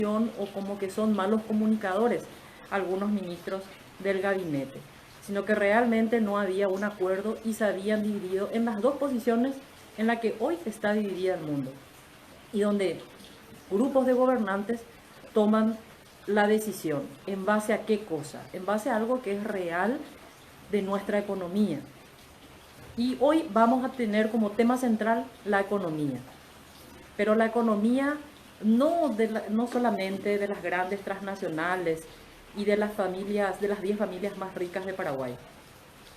o como que son malos comunicadores algunos ministros del gabinete, sino que realmente no había un acuerdo y se habían dividido en las dos posiciones en las que hoy está dividida el mundo y donde grupos de gobernantes toman la decisión. ¿En base a qué cosa? En base a algo que es real de nuestra economía. Y hoy vamos a tener como tema central la economía. Pero la economía no solamente de las grandes transnacionales y de las familias, de las 10 familias más ricas de Paraguay,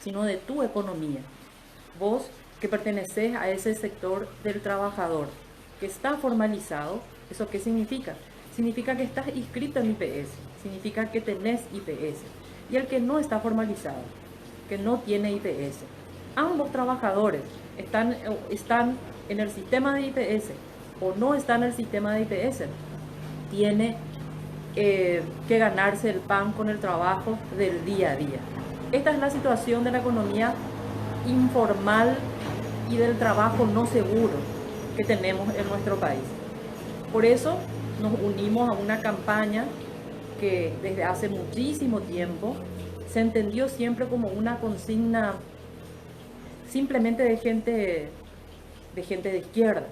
sino de tu economía. Vos que perteneces a ese sector del trabajador, que está formalizado, ¿eso qué significa? Significa que estás inscrito en IPS, significa que tenés IPS. Y el que no está formalizado, que no tiene IPS, ambos trabajadores están en el sistema de IPS o no están en el sistema de IPS, tiene que ganarse el pan con el trabajo del día a día. Esta es la situación de la economía informal y del trabajo no seguro que tenemos en nuestro país. Por eso nos unimos a una campaña que desde hace muchísimo tiempo se entendió siempre como una consigna simplemente de gente de izquierda.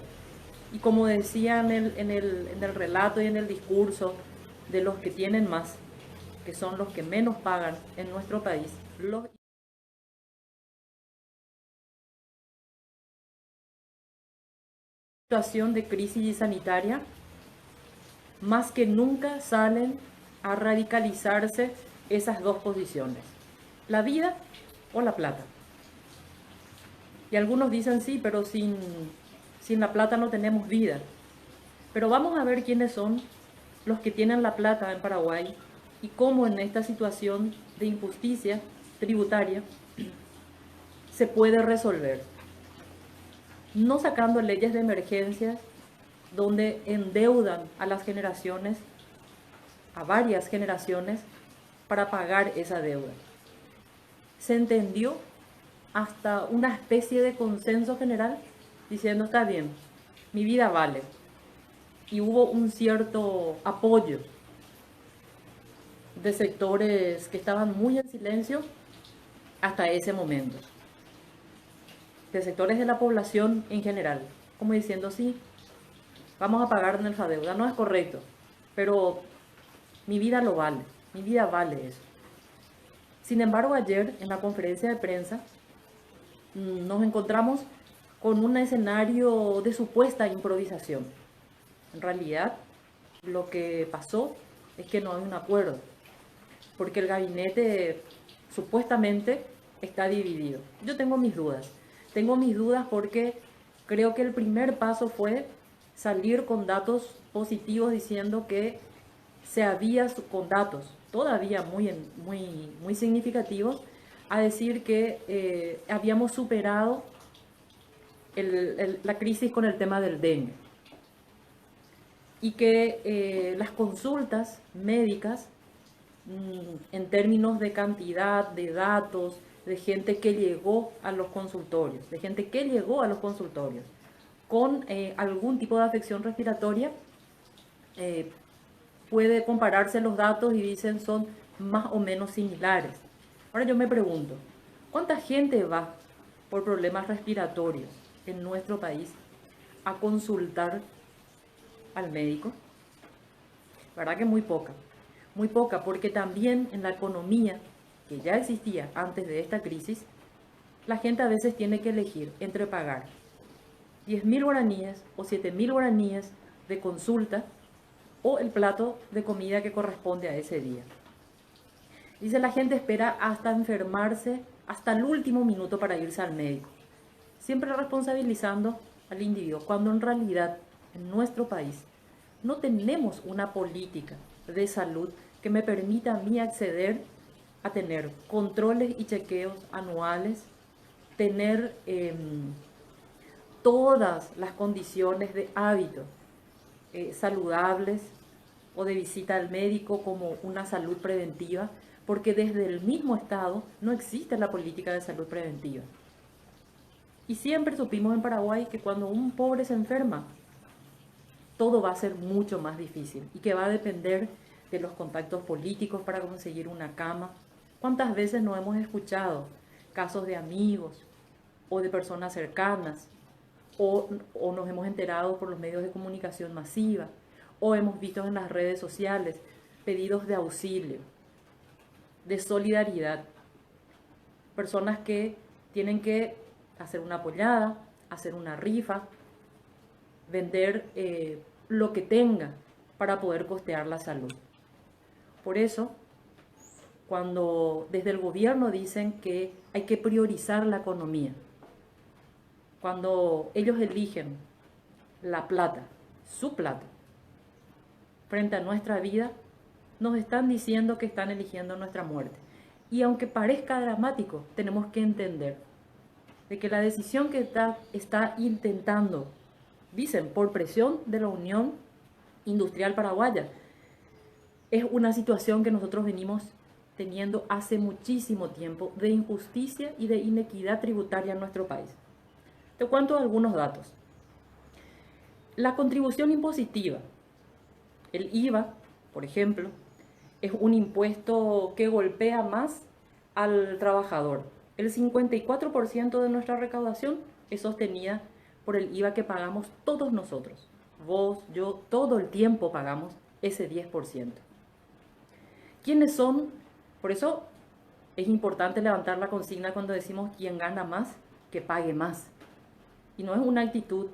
Y como decía en el relato y en el discurso de los que tienen más, que son los que menos pagan en nuestro país, los situación de crisis sanitaria, más que nunca salen a radicalizarse esas dos posiciones, la vida o la plata. Y algunos dicen sí, pero sin la plata no tenemos vida. Pero vamos a ver quiénes son los que tienen la plata en Paraguay y cómo en esta situación de injusticia tributaria se puede resolver. No sacando leyes de emergencia donde endeudan a las generaciones, a varias generaciones, para pagar esa deuda. Se entendió hasta una especie de consenso general diciendo está bien, mi vida vale. Y hubo un cierto apoyo de sectores que estaban muy en silencio hasta ese momento. De sectores de la población en general, como diciendo sí, vamos a pagar nuestra deuda, no es correcto, pero mi vida lo vale, mi vida vale eso. Sin embargo, ayer en la conferencia de prensa nos encontramos con un escenario de supuesta improvisación. En realidad, lo que pasó es que no hay un acuerdo, porque el gabinete supuestamente está dividido. Yo tengo mis dudas porque creo que el primer paso fue salir con datos positivos diciendo que se había, con datos todavía muy significativos, a decir que habíamos superado la crisis con el tema del dengue y que las consultas médicas en términos de cantidad, de datos, de gente que llegó a los consultorios, con algún tipo de afección respiratoria, puede compararse los datos y dicen son más o menos similares. Ahora yo me pregunto, ¿cuánta gente va por problemas respiratorios en nuestro país a consultar al médico? ¿Verdad que muy poca, porque también en la economía que ya existía antes de esta crisis, la gente a veces tiene que elegir entre pagar 10.000 guaraníes o 7.000 guaraníes de consulta o el plato de comida que corresponde a ese día. Dice, la gente espera hasta enfermarse, hasta el último minuto para irse al médico, siempre responsabilizando al individuo, cuando en realidad en nuestro país no tenemos una política de salud que me permita a mí acceder a tener controles y chequeos anuales, tener todas las condiciones de hábito saludables o de visita al médico como una salud preventiva, porque desde el mismo Estado no existe la política de salud preventiva. Y siempre supimos en Paraguay que cuando un pobre se enferma, todo va a ser mucho más difícil y que va a depender de los contactos políticos para conseguir una cama. ¿Cuántas veces no hemos escuchado casos de amigos o de personas cercanas o nos hemos enterado por los medios de comunicación masiva o hemos visto en las redes sociales pedidos de auxilio, de solidaridad? Personas que tienen que hacer una pollada, hacer una rifa, vender lo que tenga para poder costear la salud. Por eso, cuando desde el gobierno dicen que hay que priorizar la economía, cuando ellos eligen la plata, su plata, frente a nuestra vida, nos están diciendo que están eligiendo nuestra muerte. Y aunque parezca dramático, tenemos que entender de que la decisión que está intentando, dicen, por presión de la Unión Industrial Paraguaya, es una situación que nosotros venimos teniendo hace muchísimo tiempo de injusticia y de inequidad tributaria en nuestro país. Te cuento algunos datos. La contribución impositiva, el IVA, por ejemplo, es un impuesto que golpea más al trabajador. El 54% de nuestra recaudación es sostenida por el IVA que pagamos todos nosotros. Vos, yo, todo el tiempo pagamos ese 10%. ¿Quiénes son? Por eso es importante levantar la consigna cuando decimos quien gana más, que pague más. Y no es una actitud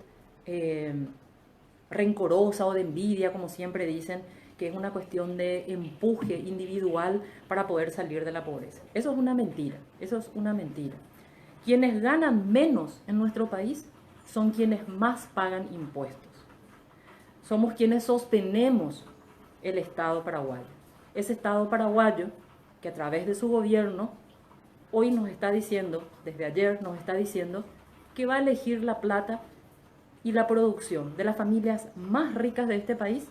rencorosa o de envidia, como siempre dicen, que es una cuestión de empuje individual para poder salir de la pobreza. Eso es una mentira, eso es una mentira. Quienes ganan menos en nuestro país son quienes más pagan impuestos. Somos quienes sostenemos el Estado paraguayo. Ese Estado paraguayo que a través de su gobierno hoy nos está diciendo, desde ayer nos está diciendo, que va a elegir la plata y la producción de las familias más ricas de este país,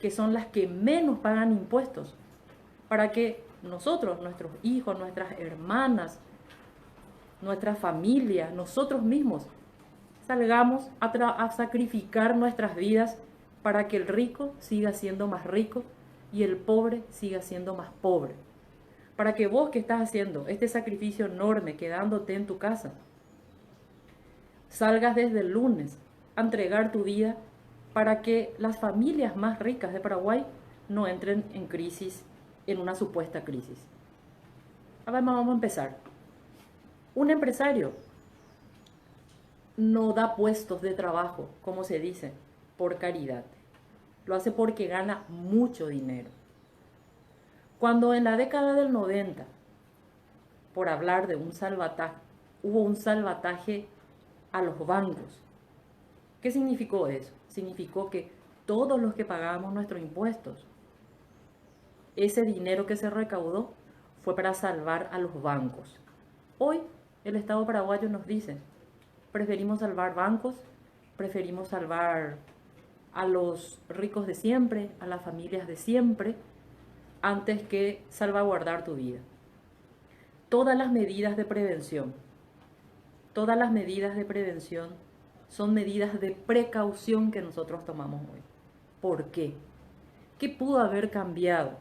que son las que menos pagan impuestos, para que nosotros, nuestros hijos, nuestras hermanas, nuestra familia, nosotros mismos, salgamos a sacrificar nuestras vidas para que el rico siga siendo más rico y el pobre siga siendo más pobre. Para que vos que estás haciendo este sacrificio enorme quedándote en tu casa, salgas desde el lunes a entregar tu vida para que las familias más ricas de Paraguay no entren en crisis, en una supuesta crisis. Ahora vamos a empezar. Un empresario no da puestos de trabajo, como se dice, por caridad. Lo hace porque gana mucho dinero. Cuando en la década del 90, por hablar de un salvataje, hubo un salvataje a los bancos, ¿qué significó eso? Significó que todos los que pagábamos nuestros impuestos, ese dinero que se recaudó fue para salvar a los bancos. Hoy el Estado paraguayo nos dice, preferimos salvar bancos, preferimos salvar a los ricos de siempre, a las familias de siempre, antes que salvaguardar tu vida. Todas las medidas de prevención son medidas de precaución que nosotros tomamos hoy. ¿Por qué? ¿Qué pudo haber cambiado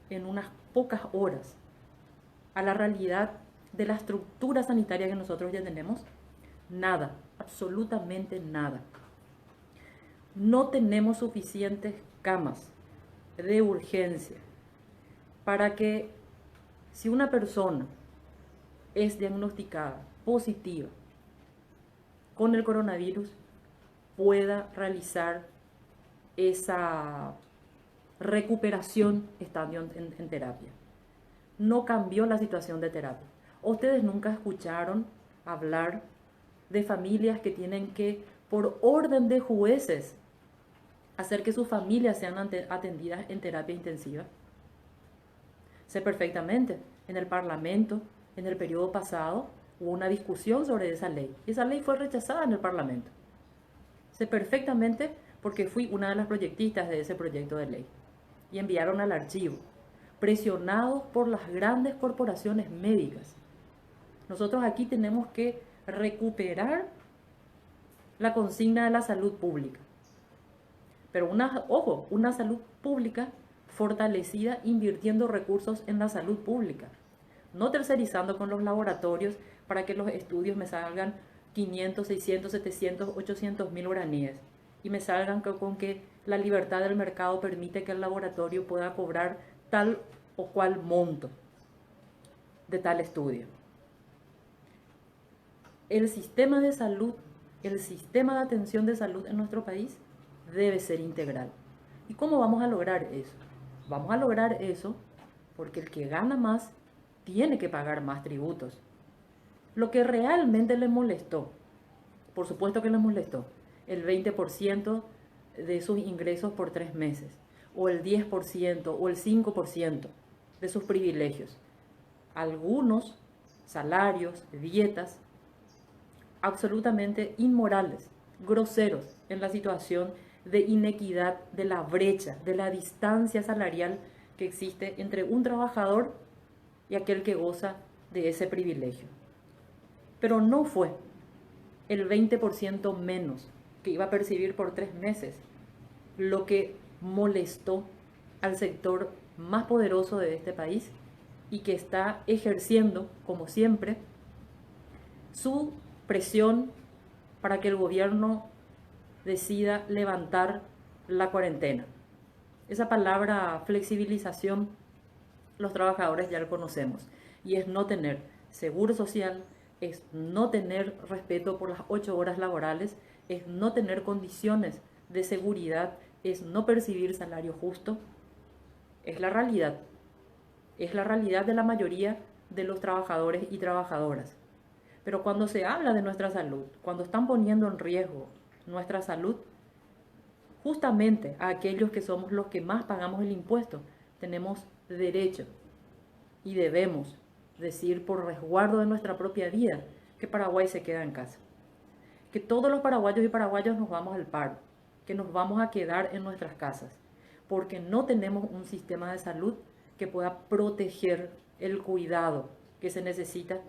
en unas pocas horas a la realidad de la estructura sanitaria que nosotros ya tenemos? Nada, absolutamente nada. No tenemos suficientes camas de urgencia para que si una persona es diagnosticada positiva con el coronavirus, pueda realizar esa recuperación estando en terapia. No cambió la situación de terapia. ¿Ustedes nunca escucharon hablar de familias que tienen que, por orden de jueces, hacer que sus familias sean atendidas en terapia intensiva? Sé perfectamente, en el Parlamento, en el periodo pasado, hubo una discusión sobre esa ley. Y esa ley fue rechazada en el Parlamento. Sé perfectamente porque fui una de las proyectistas de ese proyecto de ley. Y enviaron al archivo, presionados por las grandes corporaciones médicas. Nosotros aquí tenemos que recuperar la consigna de la salud pública. Pero ojo, una salud pública fortalecida invirtiendo recursos en la salud pública, no tercerizando con los laboratorios para que los estudios me salgan 500, 600, 700, 800 mil guaraníes y me salgan con que la libertad del mercado permite que el laboratorio pueda cobrar tal o cual monto de tal estudio. El sistema de salud, el sistema de atención de salud en nuestro país debe ser integral. ¿Y cómo vamos a lograr eso? Vamos a lograr eso porque el que gana más tiene que pagar más tributos. Lo que realmente les molestó, por supuesto que les molestó, el 20% de sus ingresos por 3 meses, o el 10% o el 5% de sus privilegios. Algunos salarios, dietas, absolutamente inmorales, groseros en la situación de inequidad, de la brecha, de la distancia salarial que existe entre un trabajador y aquel que goza de ese privilegio. Pero no fue el 20% menos que iba a percibir por 3 meses lo que molestó al sector más poderoso de este país y que está ejerciendo, como siempre, su presión para que el gobierno decida levantar la cuarentena. Esa palabra flexibilización, los trabajadores ya lo conocemos, y es no tener seguro social, es no tener respeto por las 8 horas laborales, es no tener condiciones de seguridad, es no percibir salario justo. Es la realidad de la mayoría de los trabajadores y trabajadoras. Pero cuando se habla de nuestra salud, cuando están poniendo en riesgo nuestra salud, justamente a aquellos que somos los que más pagamos el impuesto, tenemos derecho y debemos decir por resguardo de nuestra propia vida que Paraguay se queda en casa. Que todos los paraguayos y paraguayas nos vamos al paro, que nos vamos a quedar en nuestras casas, porque no tenemos un sistema de salud que pueda proteger el cuidado que se necesita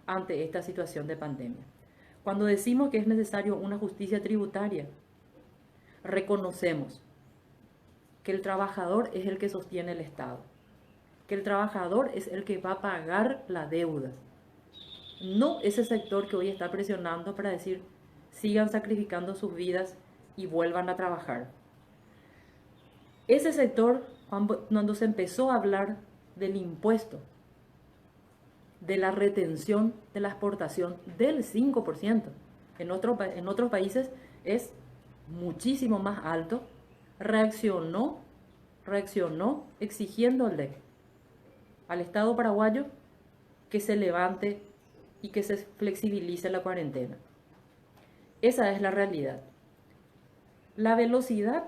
ante esta situación de pandemia. Cuando decimos que es necesario una justicia tributaria, reconocemos que el trabajador es el que sostiene el Estado, que el trabajador es el que va a pagar la deuda, no ese sector que hoy está presionando para decir sigan sacrificando sus vidas y vuelvan a trabajar. Ese sector, cuando se empezó a hablar del impuesto, de la retención de la exportación del 5%, en otros países es muchísimo más alto, reaccionó exigiéndole al Estado paraguayo que se levante y que se flexibilice la cuarentena. Esa es la realidad. La velocidad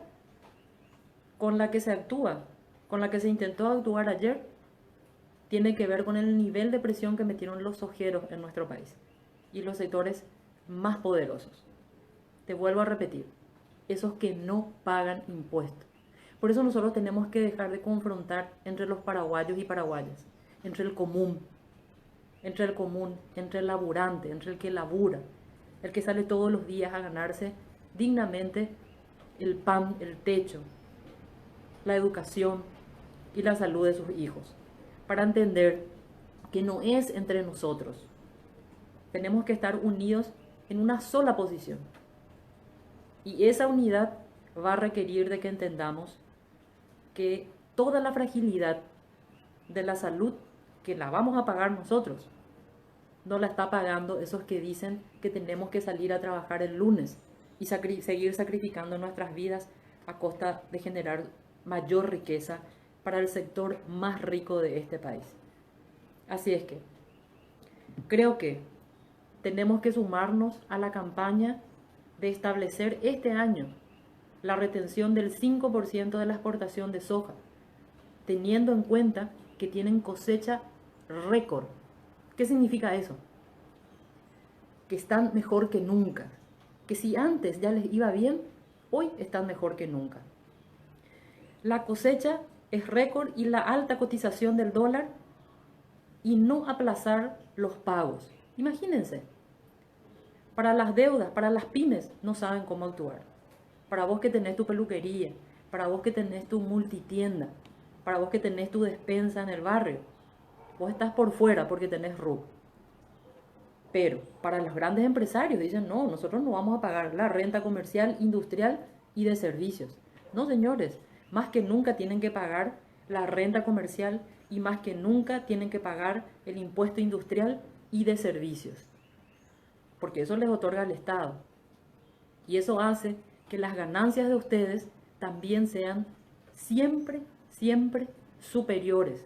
con la que se actúa, con la que se intentó actuar ayer, tiene que ver con el nivel de presión que metieron los ojeros en nuestro país y los sectores más poderosos. Te vuelvo a repetir, esos que no pagan impuestos. Por eso nosotros tenemos que dejar de confrontar entre los paraguayos y paraguayas, entre el común, entre el laburante, entre el que labura, el que sale todos los días a ganarse dignamente el pan, el techo, la educación y la salud de sus hijos, para entender que no es entre nosotros. Tenemos que estar unidos en una sola posición. Y esa unidad va a requerir de que entendamos que toda la fragilidad de la salud, que la vamos a pagar nosotros, no la está pagando esos que dicen que tenemos que salir a trabajar el lunes y seguir sacrificando nuestras vidas a costa de generar mayor riqueza para el sector más rico de este país. Así es que creo que tenemos que sumarnos a la campaña de establecer este año la retención del 5% de la exportación de soja, teniendo en cuenta que tienen cosecha récord. ¿Qué significa eso? Que están mejor que nunca. Que si antes ya les iba bien, hoy están mejor que nunca. La cosecha es récord y la alta cotización del dólar y no aplazar los pagos. Imagínense, para las deudas, para las pymes, no saben cómo actuar. para vos que tenés tu peluquería, para vos que tenés tu multitienda, para vos que tenés tu despensa en el barrio. Vos estás por fuera porque tenés RUC. Pero para los grandes empresarios dicen, no, nosotros no vamos a pagar la renta comercial, industrial y de servicios. No, señores, más que nunca tienen que pagar la renta comercial y más que nunca tienen que pagar el impuesto industrial y de servicios. Porque eso les otorga el Estado. Y eso hace que las ganancias de ustedes también sean siempre, siempre superiores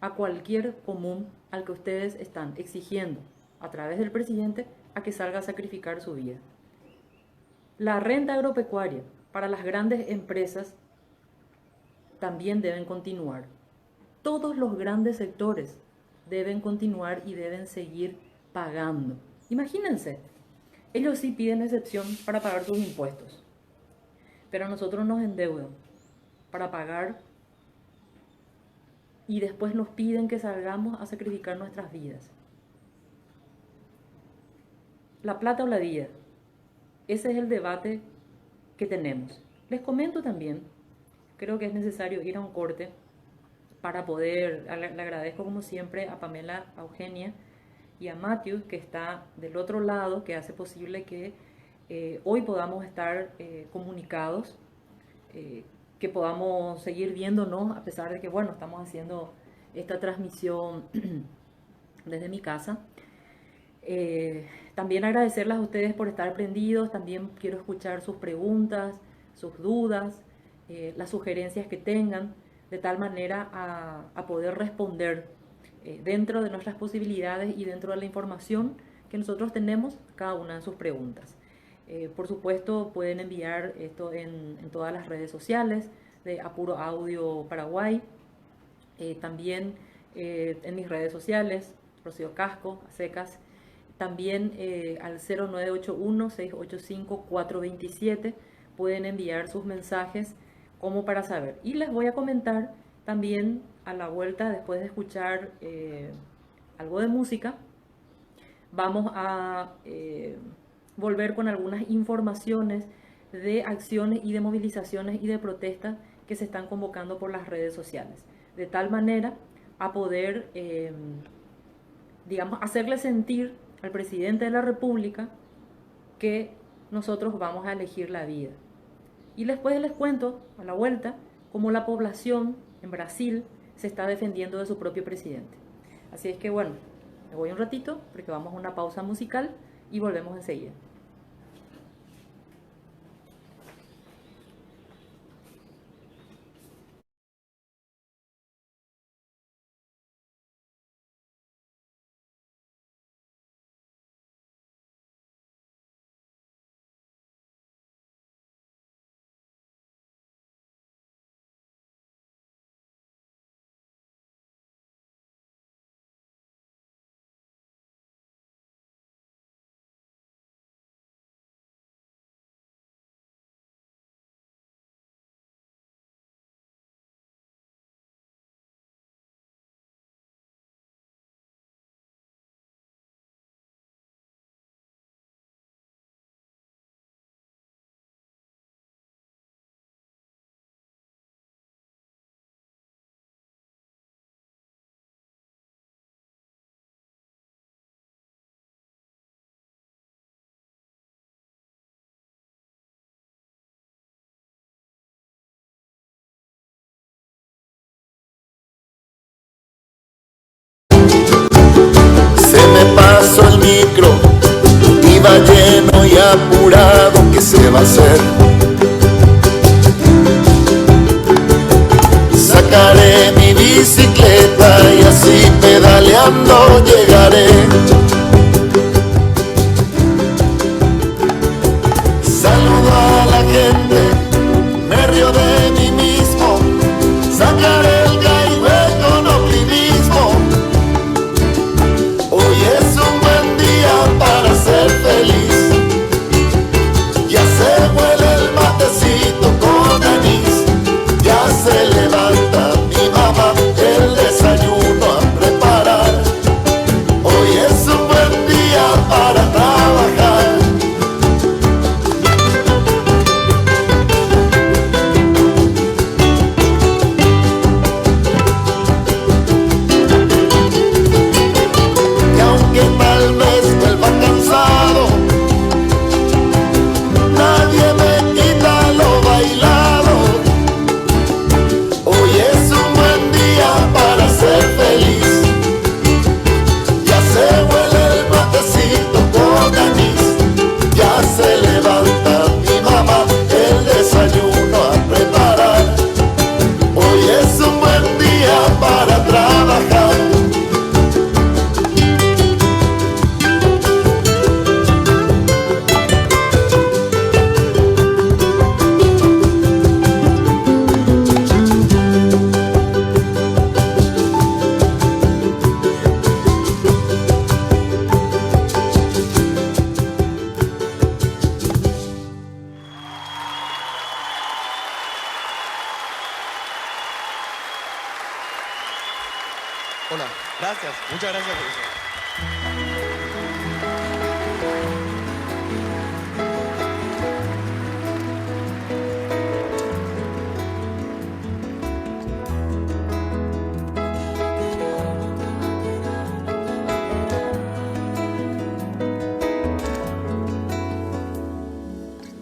a cualquier común al que ustedes están exigiendo a través del presidente a que salga a sacrificar su vida. La renta agropecuaria para las grandes empresas también deben continuar. Todos los grandes sectores deben continuar y deben seguir pagando. Imagínense, ellos sí piden excepción para pagar sus impuestos, pero nosotros nos endeudan para pagar y después nos piden que salgamos a sacrificar nuestras vidas. La plata o la vida, ese es el debate que tenemos. Les comento también, creo que es necesario ir a un corte para poder, le agradezco como siempre a Pamela, a Eugenia y a Matthew, que está del otro lado, que hace posible que hoy podamos estar comunicados, que podamos seguir viéndonos, a pesar de que, bueno, estamos haciendo esta transmisión desde mi casa. También agradecerles a ustedes por estar prendidos, también quiero escuchar sus preguntas, sus dudas, las sugerencias que tengan, de tal manera a poder responder dentro de nuestras posibilidades y dentro de la información que nosotros tenemos, cada una de sus preguntas. Por supuesto, pueden enviar esto en todas las redes sociales de Apuro Audio Paraguay, también en mis redes sociales, Rocío Casco, a secas, también al 0981-685-427 pueden enviar sus mensajes como para saber. Y les voy a comentar también a la vuelta, después de escuchar algo de música, vamos a volver con algunas informaciones de acciones y de movilizaciones y de protestas que se están convocando por las redes sociales, de tal manera a poder, digamos, hacerle sentir al presidente de la República que nosotros vamos a elegir la vida. Y después les cuento a la vuelta cómo la población en Brasil se está defendiendo de su propio presidente. Así es que bueno, me voy un ratito porque vamos a una pausa musical y volvemos enseguida. Pasó el micro, iba lleno y apurado, ¿qué se va a hacer? Sacaré mi bicicleta y así pedaleando llegaré. Saludo a la gente, me río de mí mismo, sacaré el caigüe con optimismo. Hoy es un buen día para ser feliz. Ya se huele el matecito con anís. Ya se levanta mi mamá el desayuno a preparar. Hoy es un Hola, gracias, muchas gracias por eso.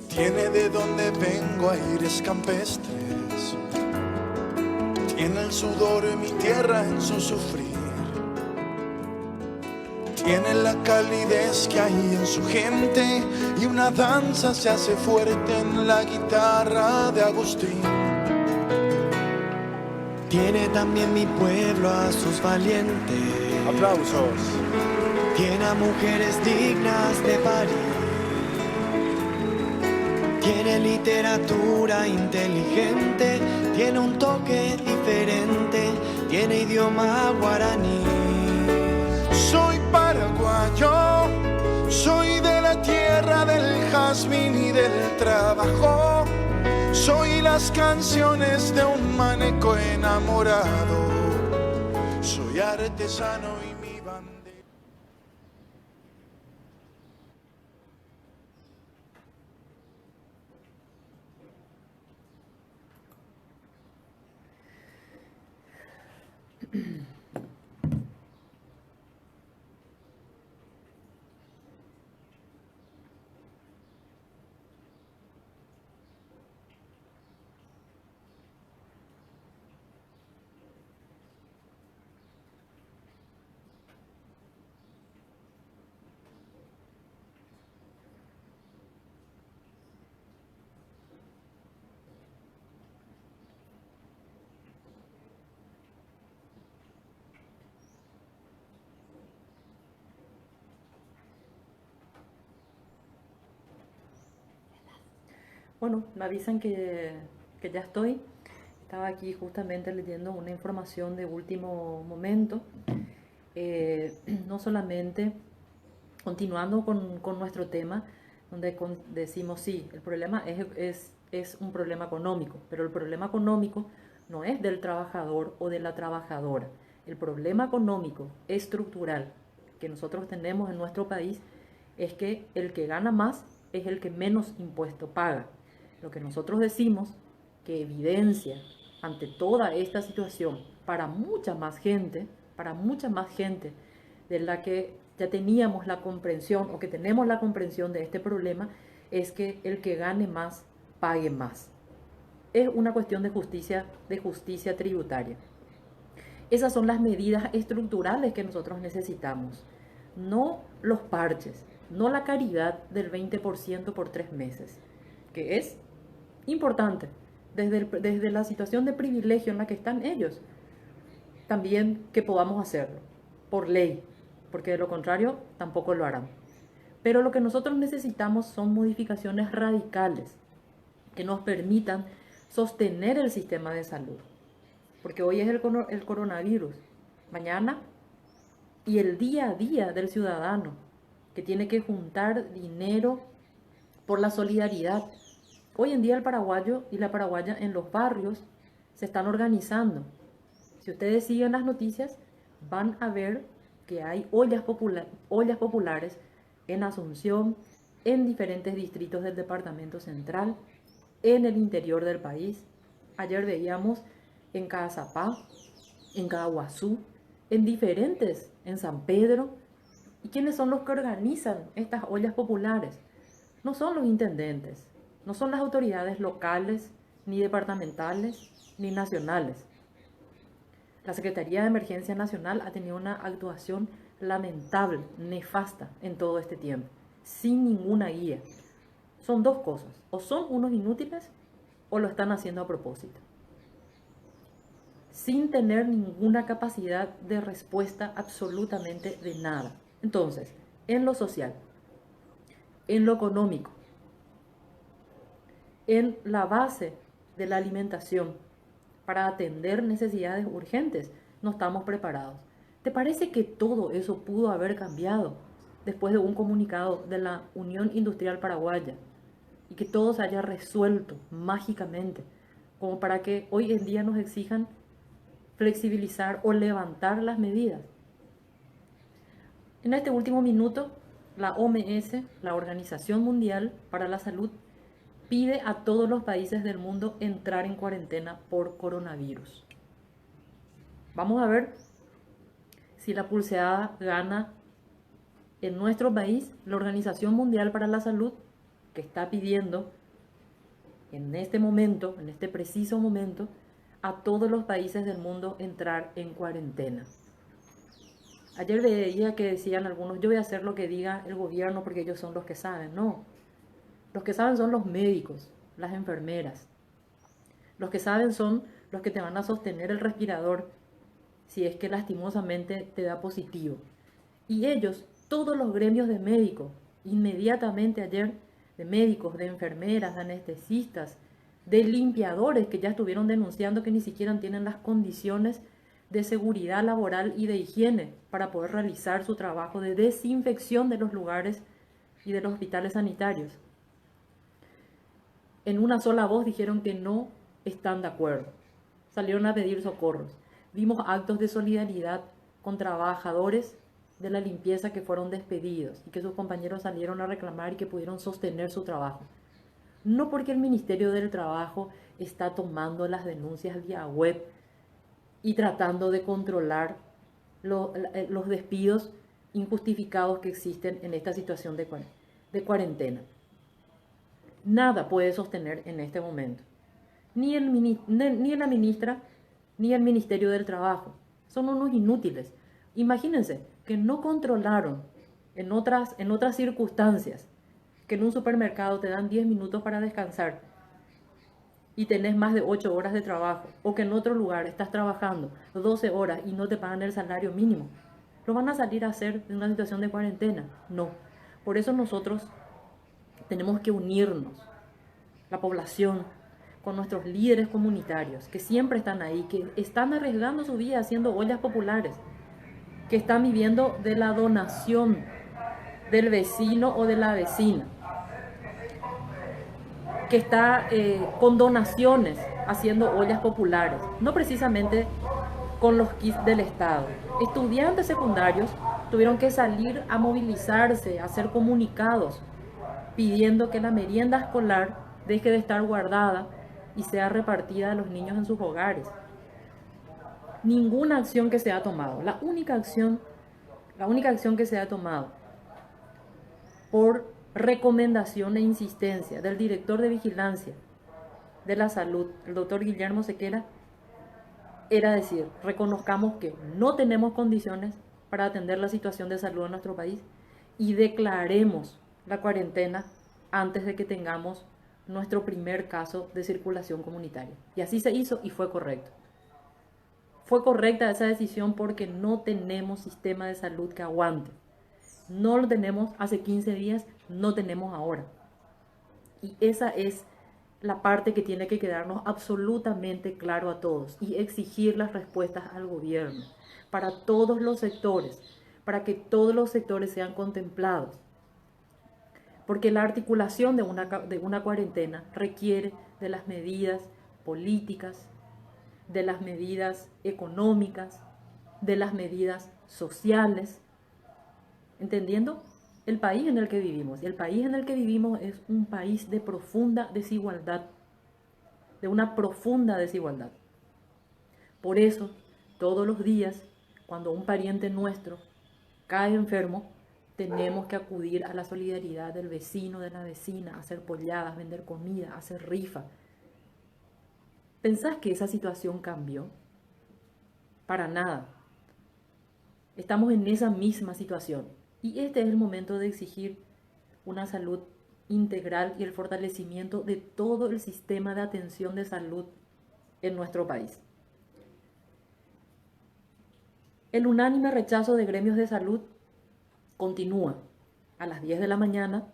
Tiene de donde vengo aires campestres, tiene el sudor de mi tierra en su sufrir, tiene la calidez que hay en su gente y una danza se hace fuerte en la guitarra de Agustín. Tiene también mi pueblo a sus valientes. Aplausos. Tiene a mujeres dignas de parir. Tiene literatura inteligente, tiene un toque diferente, tiene idioma guaraní. Soy paraguayo, soy de la tierra del jazmín y del trabajo. Soy las canciones de un maneco enamorado. Soy artesano y mi bandera. Bueno, me avisan que ya estoy. Estaba aquí justamente leyendo una información de último momento. No solamente continuando con nuestro tema, donde decimos, sí, el problema es un problema económico, pero el problema económico no es del trabajador o de la trabajadora. El problema económico estructural que nosotros tenemos en nuestro país es que el que gana más es el que menos impuesto paga. Lo que nosotros decimos que evidencia ante toda esta situación para mucha más gente de la que ya teníamos la comprensión o que tenemos la comprensión de este problema, es que el que gane más pague más. Es una cuestión de justicia tributaria. Esas son las medidas estructurales que nosotros necesitamos, no los parches, no la caridad del 20% por 3 meses, que es importante desde la situación de privilegio en la que están ellos, también que podamos hacerlo por ley, porque de lo contrario tampoco lo harán. Pero lo que nosotros necesitamos son modificaciones radicales que nos permitan sostener el sistema de salud, porque hoy es el coronavirus, mañana y el día a día del ciudadano que tiene que juntar dinero por la solidaridad. Hoy en día el paraguayo y la paraguaya en los barrios se están organizando. Si ustedes siguen las noticias, van a ver que hay ollas populares en Asunción, en diferentes distritos del departamento central, en el interior del país. Ayer veíamos en Caazapá, en Caaguazú, en San Pedro. ¿Y quiénes son los que organizan estas ollas populares? No son los intendentes, no son las autoridades locales, ni departamentales, ni nacionales. La Secretaría de Emergencia Nacional ha tenido una actuación lamentable, nefasta en todo este tiempo, sin ninguna guía. Son dos cosas, o son unos inútiles o lo están haciendo a propósito, sin tener ninguna capacidad de respuesta absolutamente de nada. Entonces, en lo social, en lo económico, en la base de la alimentación, para atender necesidades urgentes, no estamos preparados. ¿Te parece que todo eso pudo haber cambiado después de un comunicado de la Unión Industrial Paraguaya y que todo se haya resuelto mágicamente, como para que hoy en día nos exijan flexibilizar o levantar las medidas. En este último minuto, la OMS, la Organización Mundial para la Salud, pide a todos los países del mundo entrar en cuarentena por coronavirus. Vamos a ver si la pulseada gana en nuestro país. La Organización Mundial para la Salud, que está pidiendo en este momento, en este preciso momento, a todos los países del mundo entrar en cuarentena. Ayer veía que decían algunos, yo voy a hacer lo que diga el gobierno porque ellos son los que saben. No, los que saben son los médicos, las enfermeras. Los que saben son los que te van a sostener el respirador si es que lastimosamente te da positivo. Y ellos, todos los gremios de médicos, inmediatamente ayer, de médicos, de enfermeras, de anestesistas, de limpiadores que ya estuvieron denunciando que ni siquiera tienen las condiciones de seguridad laboral y de higiene para poder realizar su trabajo de desinfección de los lugares y de los hospitales sanitarios. En una sola voz dijeron que no están de acuerdo. Salieron a pedir socorros. Vimos actos de solidaridad con trabajadores de la limpieza que fueron despedidos y que sus compañeros salieron a reclamar y que pudieron sostener su trabajo. No porque el Ministerio del Trabajo está tomando las denuncias vía web y tratando de controlar los despidos injustificados que existen en esta situación de cuarentena. Nada puede sostener en este momento. Ni la ministra, ni el Ministerio del Trabajo. Son unos inútiles. Imagínense que no controlaron en otras circunstancias, que en un supermercado te dan 10 minutos para descansar y tenés más de 8 horas de trabajo, o que en otro lugar estás trabajando 12 horas y no te pagan el salario mínimo. ¿Lo van a salir a hacer en una situación de cuarentena? No. Por eso nosotros tenemos que unirnos, la población, con nuestros líderes comunitarios, que siempre están ahí, que están arriesgando su vida haciendo ollas populares, que están viviendo de la donación del vecino o de la vecina, que está con donaciones haciendo ollas populares, no precisamente con los kits del Estado. Estudiantes secundarios tuvieron que salir a movilizarse, a hacer comunicados, pidiendo que la merienda escolar deje de estar guardada y sea repartida a los niños en sus hogares. Ninguna acción que se ha tomado. La única acción que se ha tomado por recomendación e insistencia del director de vigilancia de la salud, el doctor Guillermo Sequera, era decir, reconozcamos que no tenemos condiciones para atender la situación de salud en nuestro país y declaremos la cuarentena antes de que tengamos nuestro primer caso de circulación comunitaria. Y así se hizo y fue correcto. Fue correcta esa decisión porque no tenemos sistema de salud que aguante. No lo tenemos hace 15 días, no tenemos ahora. Y esa es la parte que tiene que quedarnos absolutamente claro a todos y exigir las respuestas al gobierno para todos los sectores, para que todos los sectores sean contemplados. Porque la articulación de una cuarentena requiere de las medidas políticas, de las medidas económicas, de las medidas sociales, entendiendo el país en el que vivimos. Y el país en el que vivimos es un país de profunda desigualdad, de una profunda desigualdad. Por eso, todos los días, cuando un pariente nuestro cae enfermo, tenemos que acudir a la solidaridad del vecino, de la vecina, hacer polladas, vender comida, hacer rifa. ¿Pensás que esa situación cambió? Para nada. Estamos en esa misma situación. Y este es el momento de exigir una salud integral y el fortalecimiento de todo el sistema de atención de salud en nuestro país. El unánime rechazo de gremios de salud continúa. A las 10 de la mañana,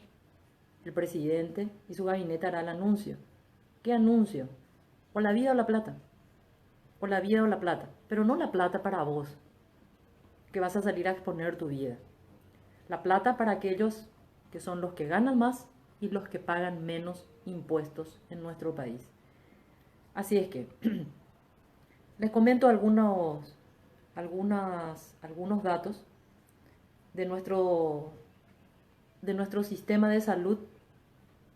el presidente y su gabinete hará el anuncio. ¿Qué anuncio? O la vida o la plata. O la vida o la plata. Pero no la plata para vos, que vas a salir a exponer tu vida. La plata para aquellos que son los que ganan más y los que pagan menos impuestos en nuestro país. Así es que Les comento algunos datos de nuestro sistema de salud,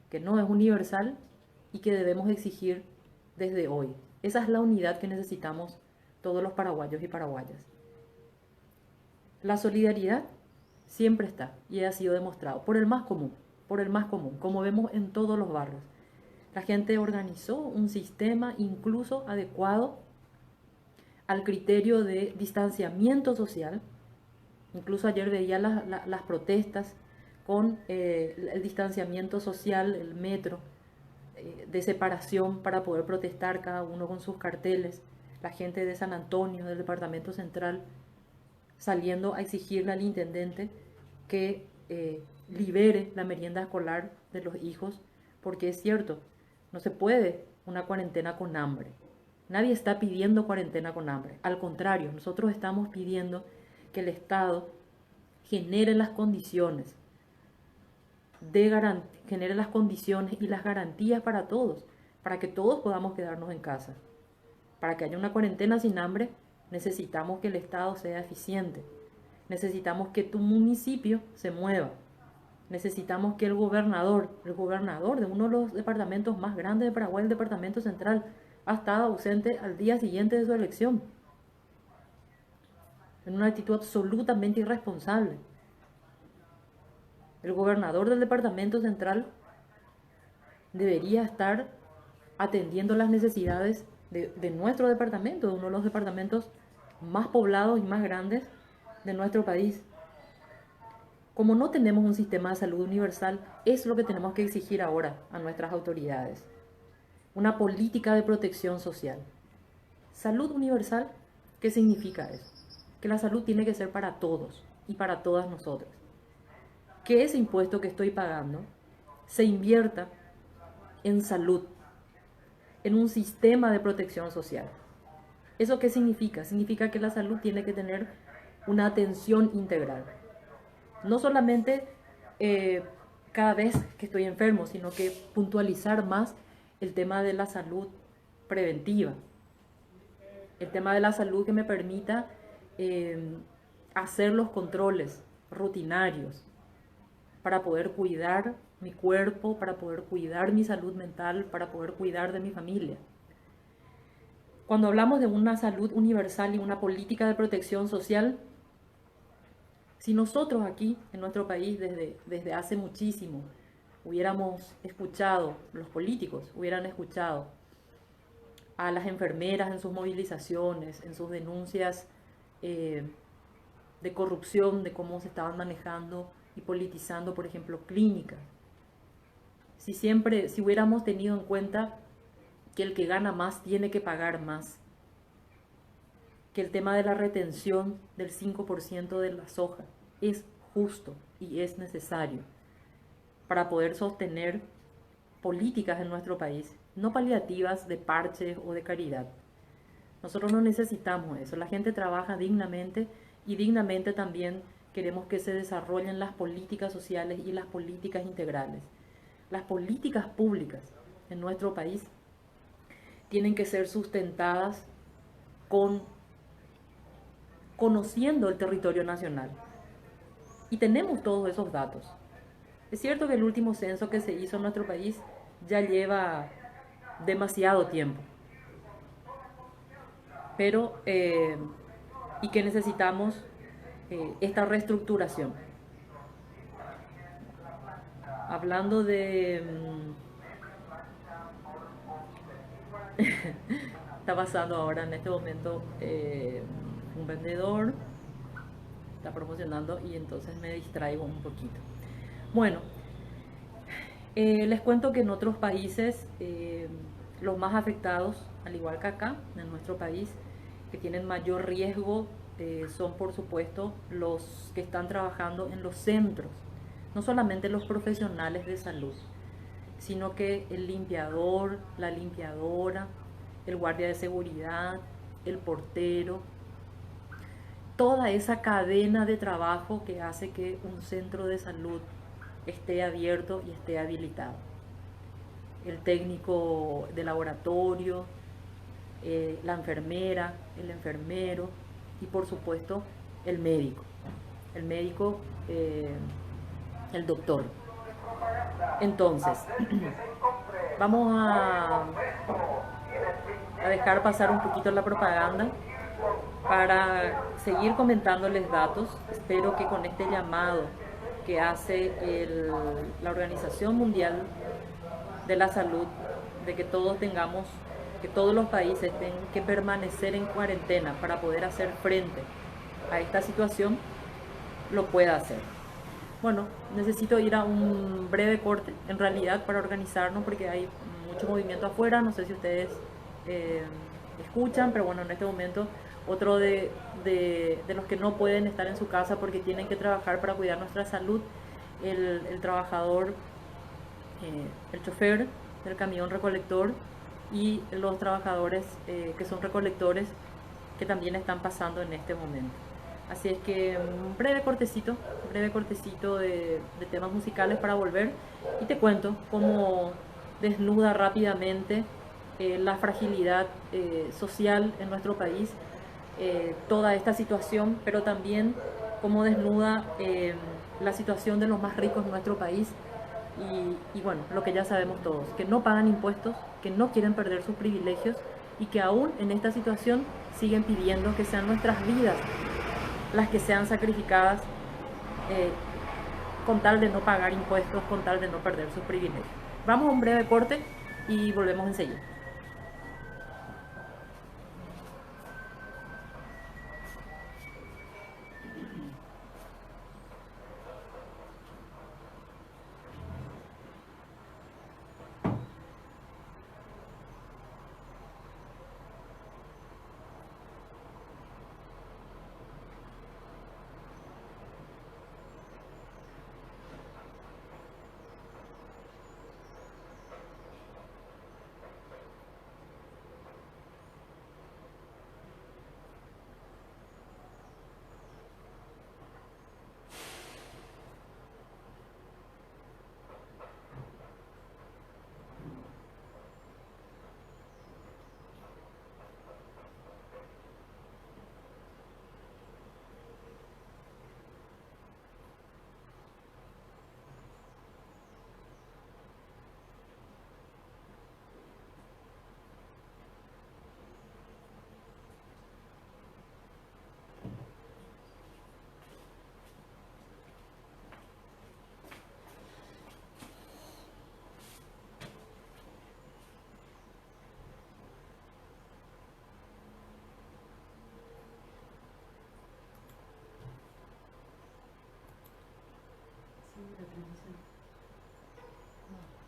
que no es universal y que debemos exigir desde hoy. Esa es la unidad que necesitamos todos los paraguayos y paraguayas. La solidaridad siempre está y ha sido demostrado por el más común, como vemos en todos los barrios. La gente organizó un sistema incluso adecuado al criterio de distanciamiento social. Incluso ayer veía las protestas con el distanciamiento social, el metro de separación para poder protestar cada uno con sus carteles. La gente de San Antonio, del departamento central, saliendo a exigirle al intendente que libere la merienda escolar de los hijos, porque es cierto, no se puede una cuarentena con hambre. Nadie está pidiendo cuarentena con hambre. Al contrario, nosotros estamos pidiendo que el Estado genere las condiciones y las garantías para todos, para que todos podamos quedarnos en casa. Para que haya una cuarentena sin hambre, necesitamos que el Estado sea eficiente. Necesitamos que tu municipio se mueva. Necesitamos que el gobernador de uno de los departamentos más grandes de Paraguay, el departamento central, ha estado ausente al día siguiente de su elección, en una actitud absolutamente irresponsable. El gobernador del departamento central debería estar atendiendo las necesidades de nuestro departamento, de uno de los departamentos más poblados y más grandes de nuestro país. Como no tenemos un sistema de salud universal, es lo que tenemos que exigir ahora a nuestras autoridades. Una política de protección social. Salud universal, ¿qué significa eso? Que la salud tiene que ser para todos y para todas nosotras. Que ese impuesto que estoy pagando se invierta en salud, en un sistema de protección social. ¿Eso qué significa? Significa que la salud tiene que tener una atención integral. No solamente cada vez que estoy enfermo, sino que puntualizar más el tema de la salud preventiva. El tema de la salud que me permita hacer los controles rutinarios para poder cuidar mi cuerpo, para poder cuidar mi salud mental, para poder cuidar de mi familia. Cuando hablamos de una salud universal y una política de protección social, si nosotros aquí en nuestro país desde hace muchísimo hubiéramos escuchado, los políticos hubieran escuchado a las enfermeras en sus movilizaciones, en sus denuncias de corrupción, de cómo se estaban manejando y politizando, por ejemplo, clínicas. Si hubiéramos tenido en cuenta que el que gana más tiene que pagar más, que el tema de la retención del 5% de la soja es justo y es necesario para poder sostener políticas en nuestro país, no paliativas de parches o de caridad. Nosotros no necesitamos eso. La gente trabaja dignamente y dignamente también queremos que se desarrollen las políticas sociales y las políticas integrales. Las políticas públicas en nuestro país tienen que ser sustentadas conociendo el territorio nacional. Y tenemos todos esos datos. Es cierto que el último censo que se hizo en nuestro país ya lleva demasiado tiempo. Pero, y que necesitamos esta reestructuración. Hablando de... está pasando ahora en este momento un vendedor, está promocionando y entonces me distraigo un poquito. Bueno, les cuento que en otros países los más afectados, al igual que acá, en nuestro país, que tienen mayor riesgo, son por supuesto los que están trabajando en los centros, no solamente los profesionales de salud, sino que el limpiador, la limpiadora, el guardia de seguridad, el portero, toda esa cadena de trabajo que hace que un centro de salud esté abierto y esté habilitado. El técnico de laboratorio, la enfermera, el enfermero y por supuesto el médico. El médico, el doctor. Entonces, vamos a dejar pasar un poquito la propaganda para seguir comentándoles datos. Espero que con este llamado que hace la Organización Mundial de la Salud, de que todos tengamos, que todos los países tengan que permanecer en cuarentena para poder hacer frente a esta situación, lo pueda hacer. Bueno, necesito ir a un breve corte en realidad para organizarnos porque hay mucho movimiento afuera, no sé si ustedes escuchan, pero bueno, en este momento otro de los que no pueden estar en su casa porque tienen que trabajar para cuidar nuestra salud, el trabajador, el chofer del camión recolector y los trabajadores que son recolectores que también están pasando en este momento. Así es que un breve cortecito de temas musicales para volver y te cuento cómo desnuda rápidamente la fragilidad social en nuestro país, toda esta situación, pero también cómo desnuda la situación de los más ricos en nuestro país y bueno, lo que ya sabemos todos, que no pagan impuestos, que no quieren perder sus privilegios y que aún en esta situación siguen pidiendo que sean nuestras vidas las que sean sacrificadas con tal de no pagar impuestos, con tal de no perder sus privilegios. Vamos a un breve corte y volvemos enseguida.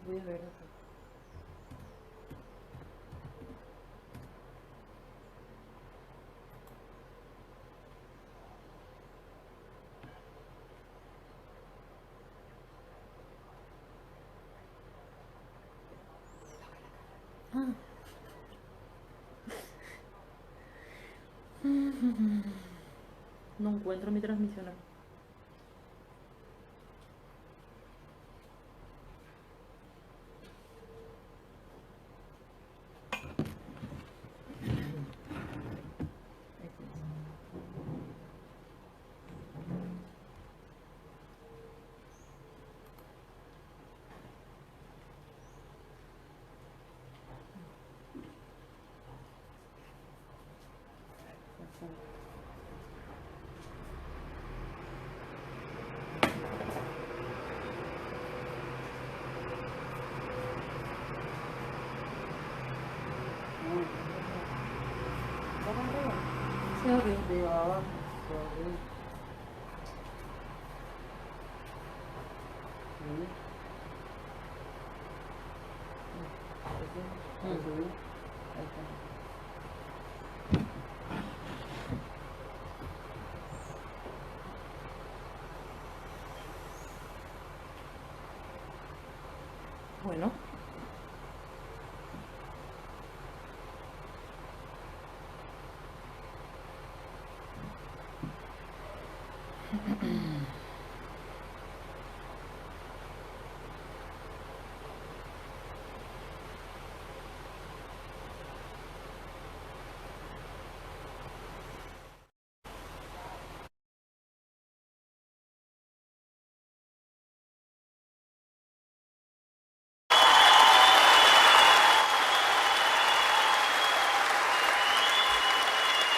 Voy a ver. No encuentro mi transmisión. Bueno.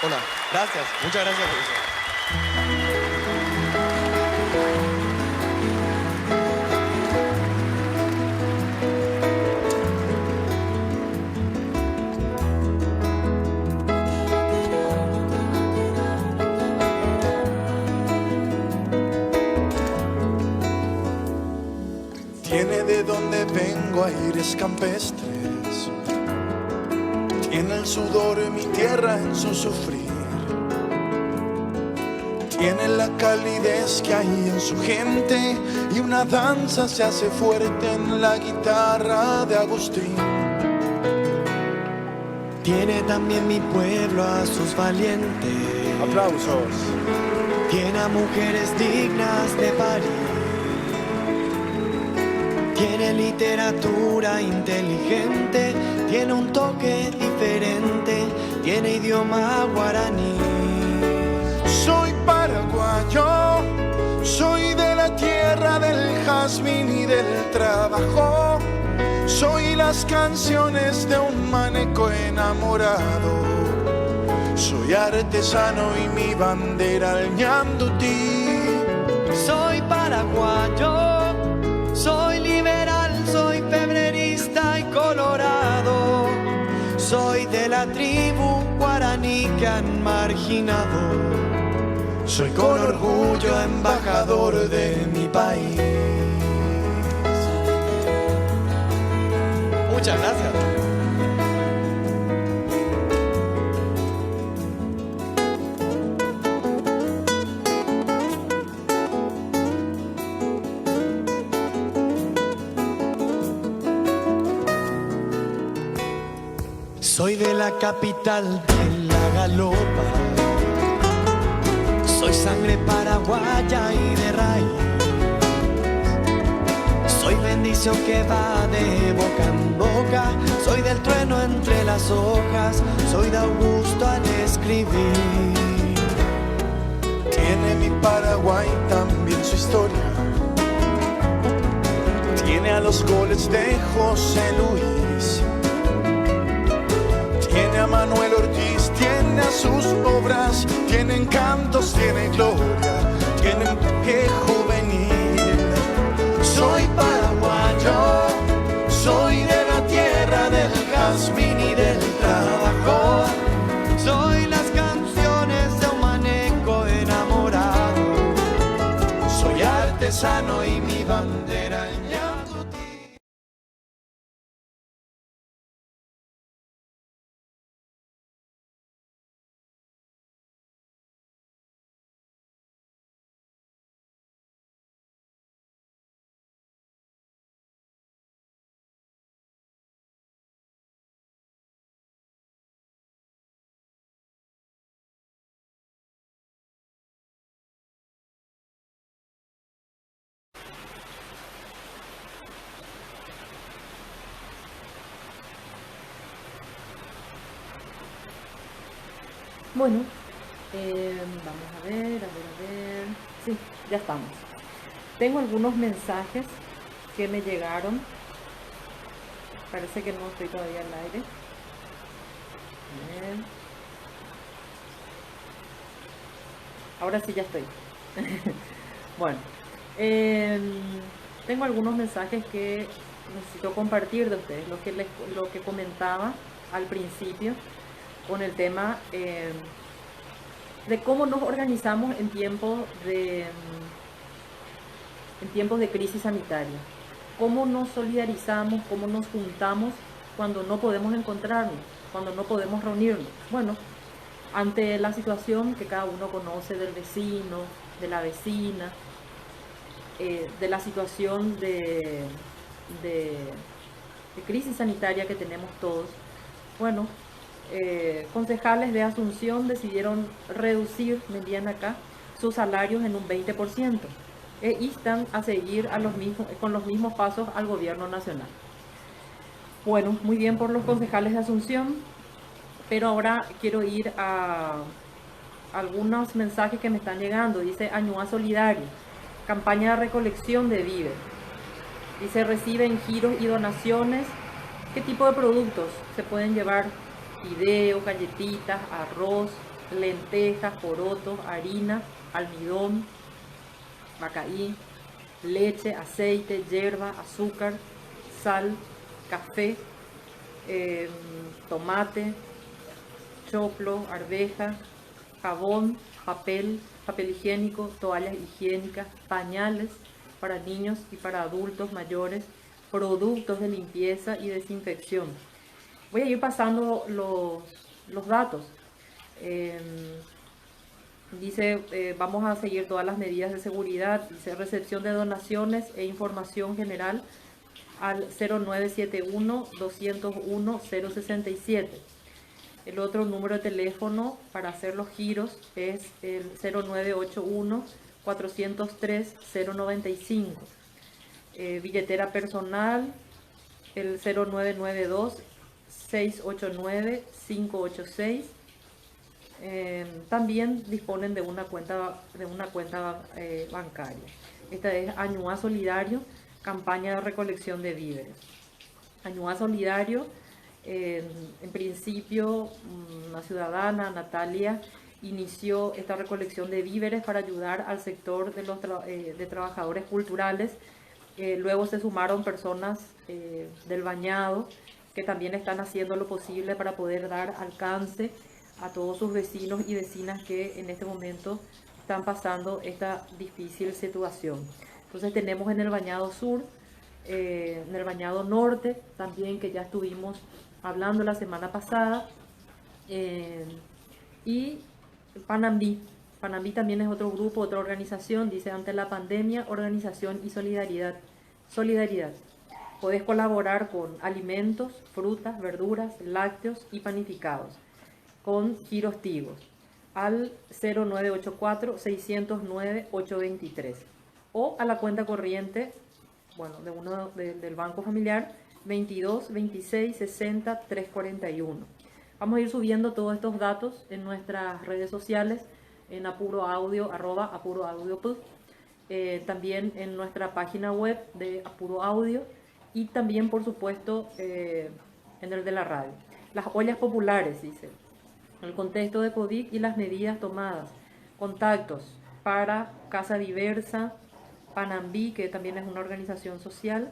Hola, gracias, muchas gracias por eso. Tiene de donde vengo aires campestres, tiene el sudor de mi tierra en su sufrir, tiene la calidez que hay en su gente y una danza se hace fuerte en la guitarra de Agustín. Tiene también mi pueblo a sus valientes. Aplausos. Tiene a mujeres dignas de parir. Tiene literatura inteligente, tiene un toque diferente, tiene idioma guaraní. Soy paraguayo, soy de la tierra del jazmín y del trabajo. Soy las canciones de un maneco enamorado. Soy artesano y mi bandera el ñandutí. Soy paraguayo, soy liberal, soy febrerista y colorado. Soy de la tribu guaraní que han marginado. Soy con orgullo embajador de mi país. Muchas gracias. Soy de la capital de la galopa. Soy sangre paraguaya y de raíz. Soy bendición que va de boca en boca. Soy del trueno entre las hojas. Soy de Augusto al escribir. Tiene mi Paraguay también su historia. Tiene a los goles de José Luis. Tiene a Manuel Ortiz, tiene a sus obras, tiene encantos, tiene gloria, tiene empuje juvenil. Soy paraguayo, soy de la tierra del jazmín y del trabajo. Soy las canciones de un maneco enamorado. Soy artesano y mi bandera el ñandutí. Bueno, vamos a ver. Sí, ya estamos. Tengo algunos mensajes que me llegaron. Parece que no estoy todavía al aire. A ver. Ahora sí ya estoy. Bueno, tengo algunos mensajes que necesito compartir de ustedes, lo que comentaba al principio con el tema de cómo nos organizamos en tiempos de crisis sanitaria, cómo nos solidarizamos, cómo nos juntamos cuando no podemos encontrarnos, cuando no podemos reunirnos. Bueno, ante la situación que cada uno conoce del vecino, de la vecina, de la situación de crisis sanitaria que tenemos todos, bueno, concejales de Asunción decidieron reducir, me envían acá, sus salarios en un 20% e instan a seguir con los mismos pasos al gobierno nacional. Bueno, muy bien por los concejales de Asunción, pero ahora quiero ir a algunos mensajes que me están llegando. Dice Añúa Solidario, campaña de recolección de víveres. Dice, reciben giros y donaciones. ¿Qué tipo de productos se pueden llevar? Fideos, galletitas, arroz, lentejas, porotos, harina, almidón, macaí, leche, aceite, hierba, azúcar, sal, café, tomate, choclo, arveja, jabón, papel higiénico, toallas higiénicas, pañales para niños y para adultos mayores, productos de limpieza y desinfección. Voy a ir pasando los datos. Dice, vamos a seguir todas las medidas de seguridad. Dice, recepción de donaciones e información general al 0971-201-067. El otro número de teléfono para hacer los giros es el 0981-403-095. Billetera personal, el 0992-689-586. También disponen de una cuenta bancaria. Esta es Añuá Solidario, campaña de recolección de víveres. Añuá Solidario, en principio, una ciudadana, Natalia, inició esta recolección de víveres para ayudar al sector de los de trabajadores culturales. Luego se sumaron personas del Bañado que también están haciendo lo posible para poder dar alcance a todos sus vecinos y vecinas que en este momento están pasando esta difícil situación. Entonces tenemos en el Bañado Sur, en el Bañado Norte también, que ya estuvimos hablando la semana pasada, y Panambí. Panambí también es otro grupo, otra organización. Dice, ante la pandemia, organización y solidaridad. Solidaridad. Podés colaborar con alimentos, frutas, verduras, lácteos y panificados con giros Tigos al 0984-609-823 o a la cuenta corriente, bueno, del Banco Familiar, 22 26 60 341. Vamos a ir subiendo todos estos datos en nuestras redes sociales, en Apuro Audio, @ApuroAudio+, también en nuestra página web de Apuro Audio y también, por supuesto, en el de la radio. Las ollas populares, dice, el contexto de COVID y las medidas tomadas. Contactos para Casa Diversa, Panambí, que también es una organización social.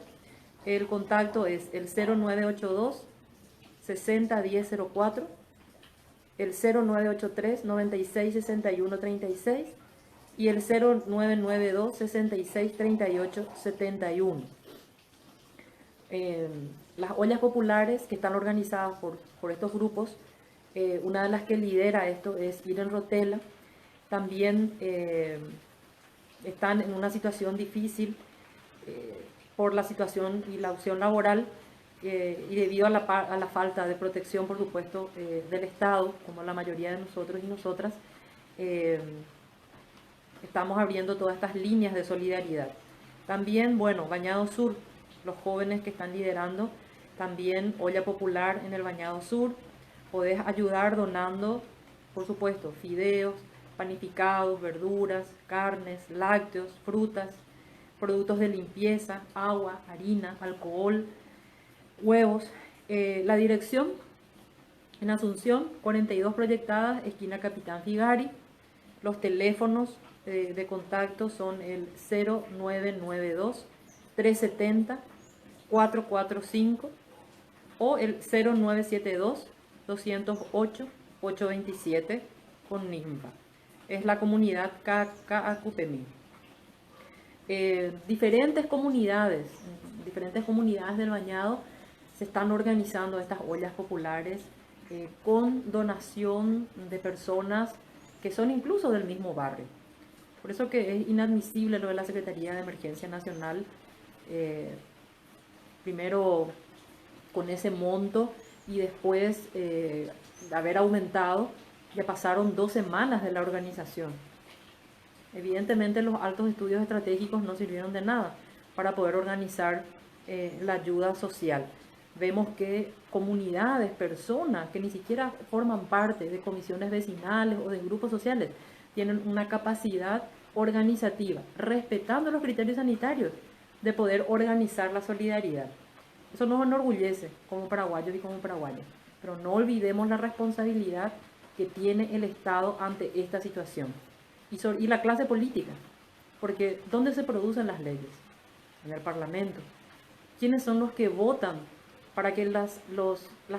El contacto es el 0982 60 1004, el 0983 96 61 36 y el 0992 66 38 71. Las ollas populares que están organizadas por estos grupos, una de las que lidera esto es Irene Rotella. También están en una situación difícil por la situación y la opción laboral y debido a la falta de protección, por supuesto, del Estado, como la mayoría de nosotros y nosotras. Estamos abriendo todas estas líneas de solidaridad. También, bueno, Bañado Sur, los jóvenes que están liderando, también olla popular en el Bañado Sur. Podés ayudar donando, por supuesto, fideos, panificados, verduras, carnes, lácteos, frutas, productos de limpieza, agua, harina, alcohol, huevos. La dirección en Asunción, 42 Proyectadas, esquina Capitán Figari. Los teléfonos de contacto son el 0992 370 445 o el 0972 208 827 con NIMBA. Es la comunidad Cacupemí. Diferentes comunidades del Bañado se están organizando estas ollas populares con donación de personas que son incluso del mismo barrio. Por eso que es inadmisible lo de la Secretaría de Emergencia Nacional, primero con ese monto y después de haber aumentado, ya pasaron 2 semanas de la organización. Evidentemente los altos estudios estratégicos no sirvieron de nada para poder organizar la ayuda social. Vemos que comunidades, personas que ni siquiera forman parte de comisiones vecinales o de grupos sociales, tienen una capacidad organizativa, respetando los criterios sanitarios, de poder organizar la solidaridad. Eso nos enorgullece como paraguayos y como paraguayas. Pero no olvidemos la responsabilidad que tiene el Estado ante esta situación. Y la clase política, porque ¿dónde se producen las leyes? En el Parlamento. ¿Quiénes son los que votan para que las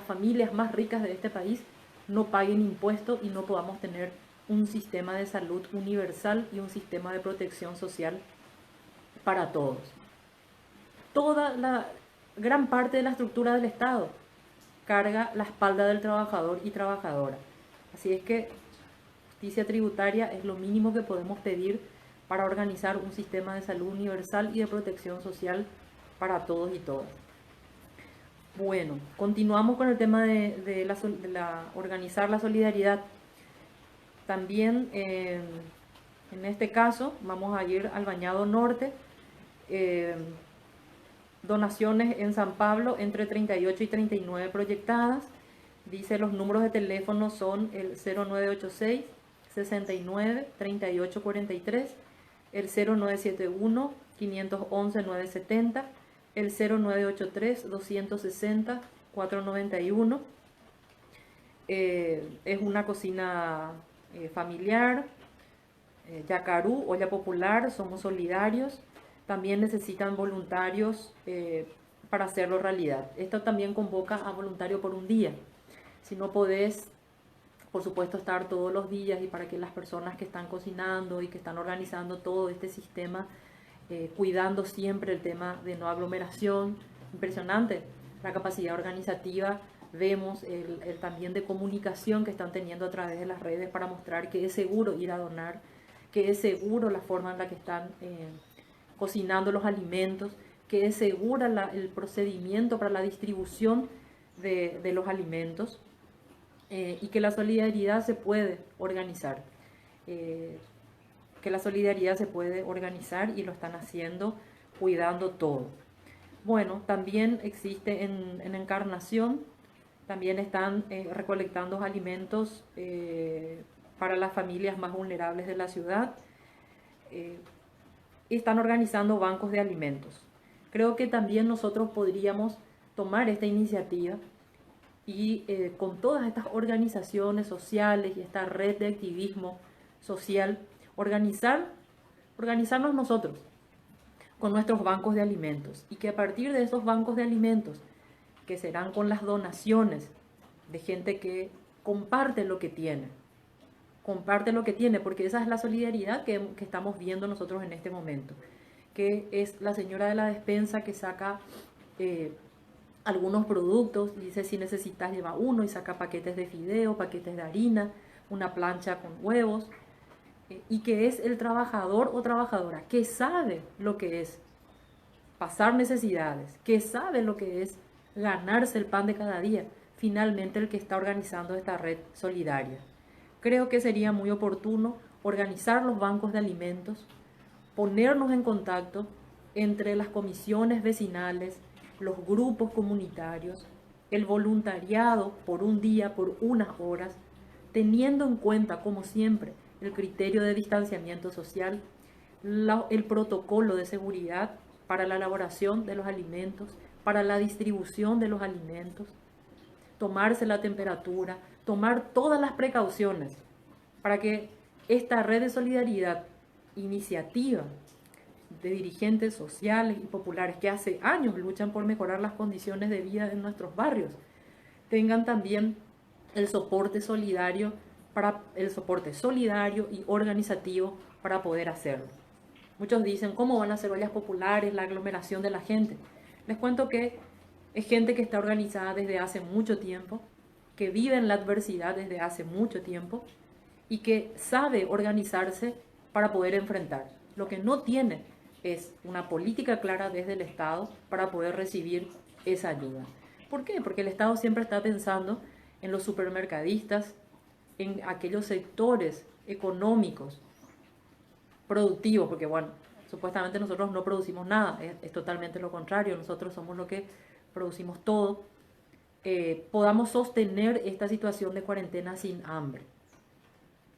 familias más ricas de este país no paguen impuestos y no podamos tener un sistema de salud universal y un sistema de protección social para todos? Toda la gran parte de la estructura del Estado carga la espalda del trabajador y trabajadora. Así es que justicia tributaria es lo mínimo que podemos pedir para organizar un sistema de salud universal y de protección social para todos y todas. Bueno, continuamos con el tema de organizar la solidaridad. También en este caso vamos a ir al Bañado Norte. Donaciones en San Pablo entre 38 y 39 proyectadas. Dice los números de teléfono son el 0986 69 38 43, el 0971 511 970, el 0983 260 491. Es una cocina familiar, Yacarú, olla popular, somos solidarios. También necesitan voluntarios para hacerlo realidad. Esto también convoca a voluntarios por un día. Si no podés, por supuesto, estar todos los días, y para que las personas que están cocinando y que están organizando todo este sistema, cuidando siempre el tema de no aglomeración, impresionante la capacidad organizativa. Vemos el también de comunicación que están teniendo a través de las redes para mostrar que es seguro ir a donar, que es seguro la forma en la que están cocinando los alimentos, que es segura el procedimiento para la distribución de los alimentos, y que la solidaridad se puede organizar. Que la solidaridad se puede organizar y lo están haciendo cuidando todo. Bueno, también existe en Encarnación, también están recolectando alimentos para las familias más vulnerables de la ciudad. Están organizando bancos de alimentos. Creo que también nosotros podríamos tomar esta iniciativa y con todas estas organizaciones sociales y esta red de activismo social, organizarnos nosotros con nuestros bancos de alimentos, y que a partir de esos bancos de alimentos, que serán con las donaciones de gente que comparte lo que tiene, porque esa es la solidaridad que estamos viendo nosotros en este momento, que es la señora de la despensa que saca algunos productos y dice: si necesitas lleva uno, y saca paquetes de fideo, paquetes de harina, una plancha con huevos, y que es el trabajador o trabajadora que sabe lo que es pasar necesidades, que sabe lo que es ganarse el pan de cada día, finalmente el que está organizando esta red solidaria. Creo que sería muy oportuno organizar los bancos de alimentos, ponernos en contacto entre las comisiones vecinales, los grupos comunitarios, el voluntariado por un día, por unas horas, teniendo en cuenta, como siempre, el criterio de distanciamiento social, el protocolo de seguridad para la elaboración de los alimentos, para la distribución de los alimentos, tomarse la temperatura, tomar todas las precauciones para que esta red de solidaridad, iniciativa de dirigentes sociales y populares que hace años luchan por mejorar las condiciones de vida en nuestros barrios, tengan también el soporte solidario y organizativo para poder hacerlo. Muchos dicen: ¿cómo van a hacer ollas populares, la aglomeración de la gente? Les cuento que es gente que está organizada desde hace mucho tiempo, que vive en la adversidad desde hace mucho tiempo y que sabe organizarse para poder enfrentar. Lo que no tiene es una política clara desde el Estado para poder recibir esa ayuda. ¿Por qué? Porque el Estado siempre está pensando en los supermercadistas, en aquellos sectores económicos, productivos, porque bueno, supuestamente nosotros no producimos nada, es totalmente lo contrario, nosotros somos lo que producimos todo, podamos sostener esta situación de cuarentena sin hambre.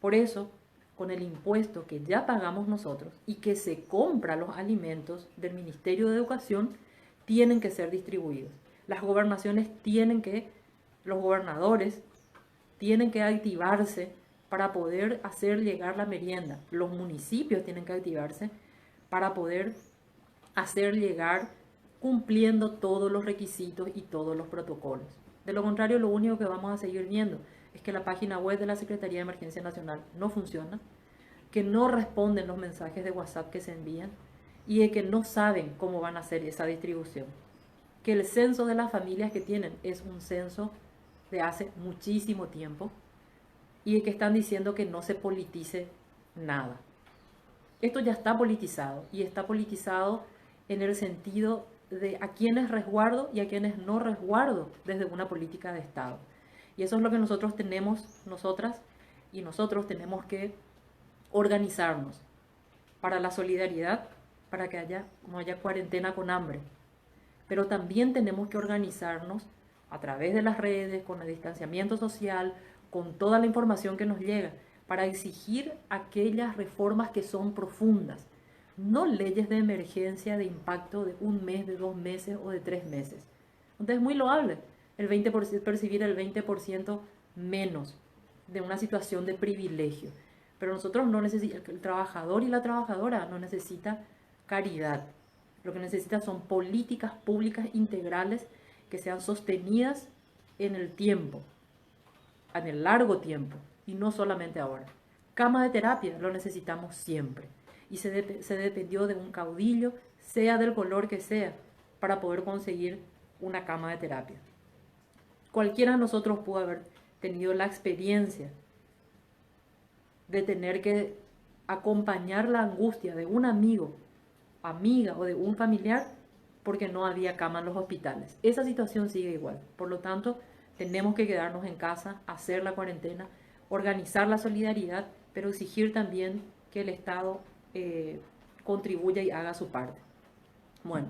Por eso, con el impuesto que ya pagamos nosotros y que se compra los alimentos del Ministerio de Educación, tienen que ser distribuidos. Las gobernaciones los gobernadores tienen que activarse para poder hacer llegar la merienda. Los municipios tienen que activarse para poder hacer llegar cumpliendo todos los requisitos y todos los protocolos. De lo contrario, lo único que vamos a seguir viendo es que la página web de la Secretaría de Emergencia Nacional no funciona, que no responden los mensajes de WhatsApp que se envían y de que no saben cómo van a hacer esa distribución. Que el censo de las familias que tienen es un censo de hace muchísimo tiempo y de que están diciendo que no se politice nada. Esto ya está politizado y está politizado en el sentido de a quienes resguardo y a quienes no resguardo desde una política de Estado. Y eso es lo que nosotros tenemos, nosotras y nosotros tenemos que organizarnos para la solidaridad, para que no haya cuarentena con hambre. Pero también tenemos que organizarnos a través de las redes, con el distanciamiento social, con toda la información que nos llega, para exigir aquellas reformas que son profundas, no leyes de emergencia de impacto de 1 mes, de 2 meses o de 3 meses. Entonces es muy loable percibir el 20% menos de una situación de privilegio. Pero nosotros no necesitamos, el trabajador y la trabajadora no necesita caridad. Lo que necesita son políticas públicas integrales que sean sostenidas en el tiempo, en el largo tiempo, y no solamente ahora. Cama de terapia lo necesitamos siempre. Y se dependió de un caudillo, sea del color que sea, para poder conseguir una cama de terapia. Cualquiera de nosotros pudo haber tenido la experiencia de tener que acompañar la angustia de un amigo, amiga o de un familiar porque no había cama en los hospitales. Esa situación sigue igual. Por lo tanto, tenemos que quedarnos en casa, hacer la cuarentena, organizar la solidaridad, pero exigir también que el Estado contribuya y haga su parte. Bueno,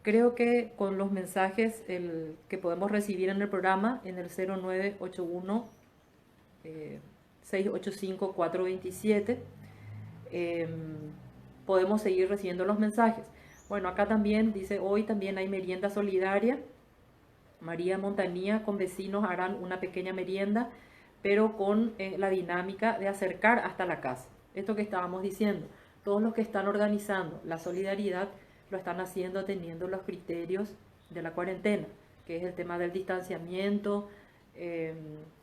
creo que con los mensajes que podemos recibir en el programa, en el 0981 685 427, podemos seguir recibiendo los mensajes. Bueno, acá también dice, hoy también hay merienda solidaria. María Montanía, con vecinos harán una pequeña merienda, pero con la dinámica de acercar hasta la casa. Esto que estábamos diciendo, todos los que están organizando la solidaridad lo están haciendo teniendo los criterios de la cuarentena, que es el tema del distanciamiento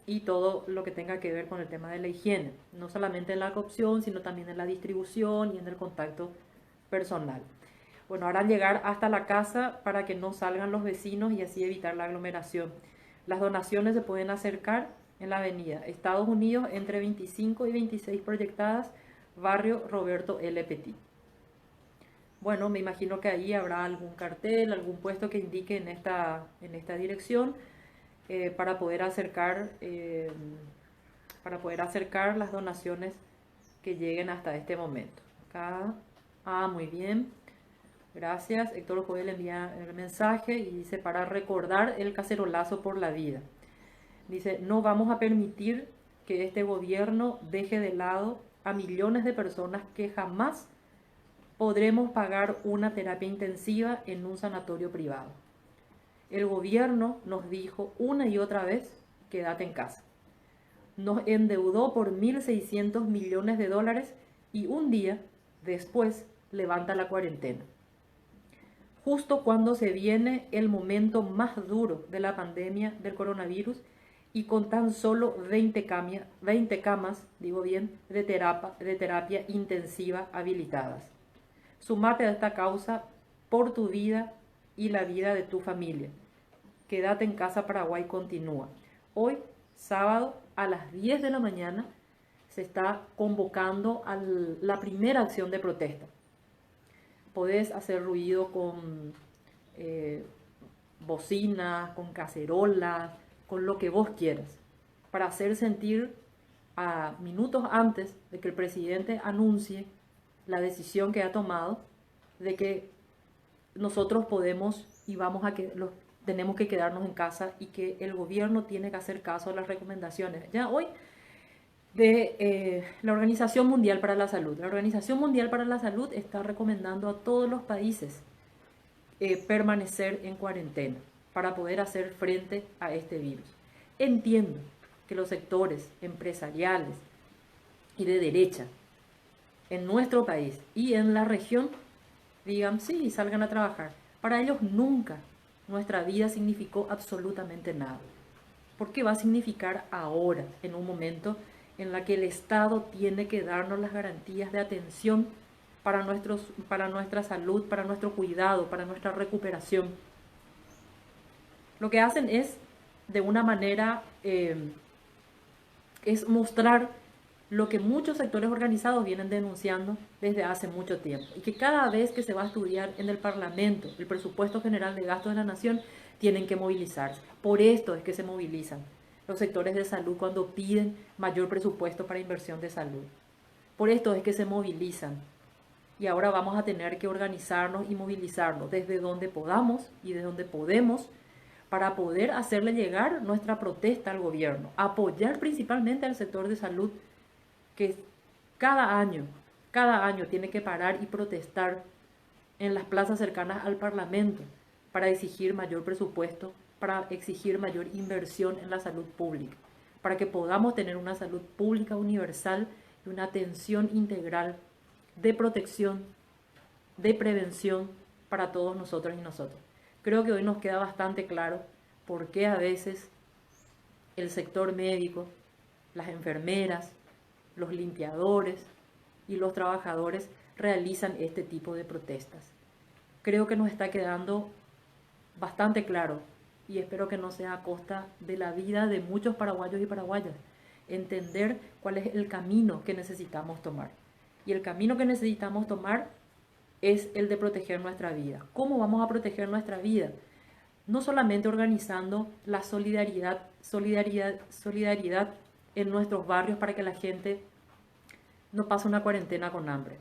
y todo lo que tenga que ver con el tema de la higiene, no solamente en la cocción, sino también en la distribución y en el contacto personal. Bueno, harán llegar hasta la casa para que no salgan los vecinos y así evitar la aglomeración. Las donaciones se pueden acercar en la avenida Estados Unidos entre 25 y 26 proyectadas, barrio Roberto L. Petit. Bueno, me imagino que ahí habrá algún cartel, algún puesto que indique en esta dirección para poder acercar las donaciones que lleguen hasta este momento. Acá, muy bien. Gracias. Héctor Joel envía el mensaje y dice, para recordar el cacerolazo por la vida. Dice, no vamos a permitir que este gobierno deje de lado a millones de personas que jamás podremos pagar una terapia intensiva en un sanatorio privado. El gobierno nos dijo una y otra vez, quédate en casa. Nos endeudó por 1.600 millones de dólares y un día después levanta la cuarentena. Justo cuando se viene el momento más duro de la pandemia del coronavirus y con tan solo 20 camas, de terapia intensiva habilitadas. Sumate a esta causa por tu vida y la vida de tu familia. Quédate en casa, Paraguay continúa. Hoy, sábado, a las 10 de la mañana, se está convocando a la primera acción de protesta. Podés hacer ruido con bocinas, con cacerolas, con lo que vos quieras, para hacer sentir a minutos antes de que el presidente anuncie la decisión que ha tomado de que nosotros podemos y tenemos que quedarnos en casa y que el gobierno tiene que hacer caso a las recomendaciones. Ya hoy de la Organización Mundial para la Salud. La Organización Mundial para la Salud está recomendando a todos los países permanecer en cuarentena para poder hacer frente a este virus. Entiendo que los sectores empresariales y de derecha en nuestro país y en la región digan sí y salgan a trabajar. Para ellos nunca nuestra vida significó absolutamente nada. ¿Por qué va a significar ahora, en un momento en la que el Estado tiene que darnos las garantías de atención para nuestra salud, para nuestro cuidado, para nuestra recuperación? Lo que hacen es, de una manera, es mostrar lo que muchos sectores organizados vienen denunciando desde hace mucho tiempo, y que cada vez que se va a estudiar en el Parlamento el presupuesto general de gastos de la nación, tienen que movilizarse. Por esto es que se movilizan los sectores de salud cuando piden mayor presupuesto para inversión de salud. Por esto es que se movilizan. Y ahora vamos a tener que organizarnos y movilizarnos desde donde podamos y desde donde podemos para poder hacerle llegar nuestra protesta al gobierno, apoyar principalmente al sector de salud, que cada año tiene que parar y protestar en las plazas cercanas al Parlamento para exigir mayor presupuesto, para exigir mayor inversión en la salud pública, para que podamos tener una salud pública universal y una atención integral de protección, de prevención para todos nosotros y nosotras. Creo que hoy nos queda bastante claro por qué a veces el sector médico, las enfermeras, los limpiadores y los trabajadores realizan este tipo de protestas. Creo que nos está quedando bastante claro, y espero que no sea a costa de la vida de muchos paraguayos y paraguayas, entender cuál es el camino que necesitamos tomar. Y el camino que necesitamos tomar es el de proteger nuestra vida. ¿Cómo vamos a proteger nuestra vida? No solamente organizando la solidaridad en nuestros barrios para que la gente no pase una cuarentena con hambre,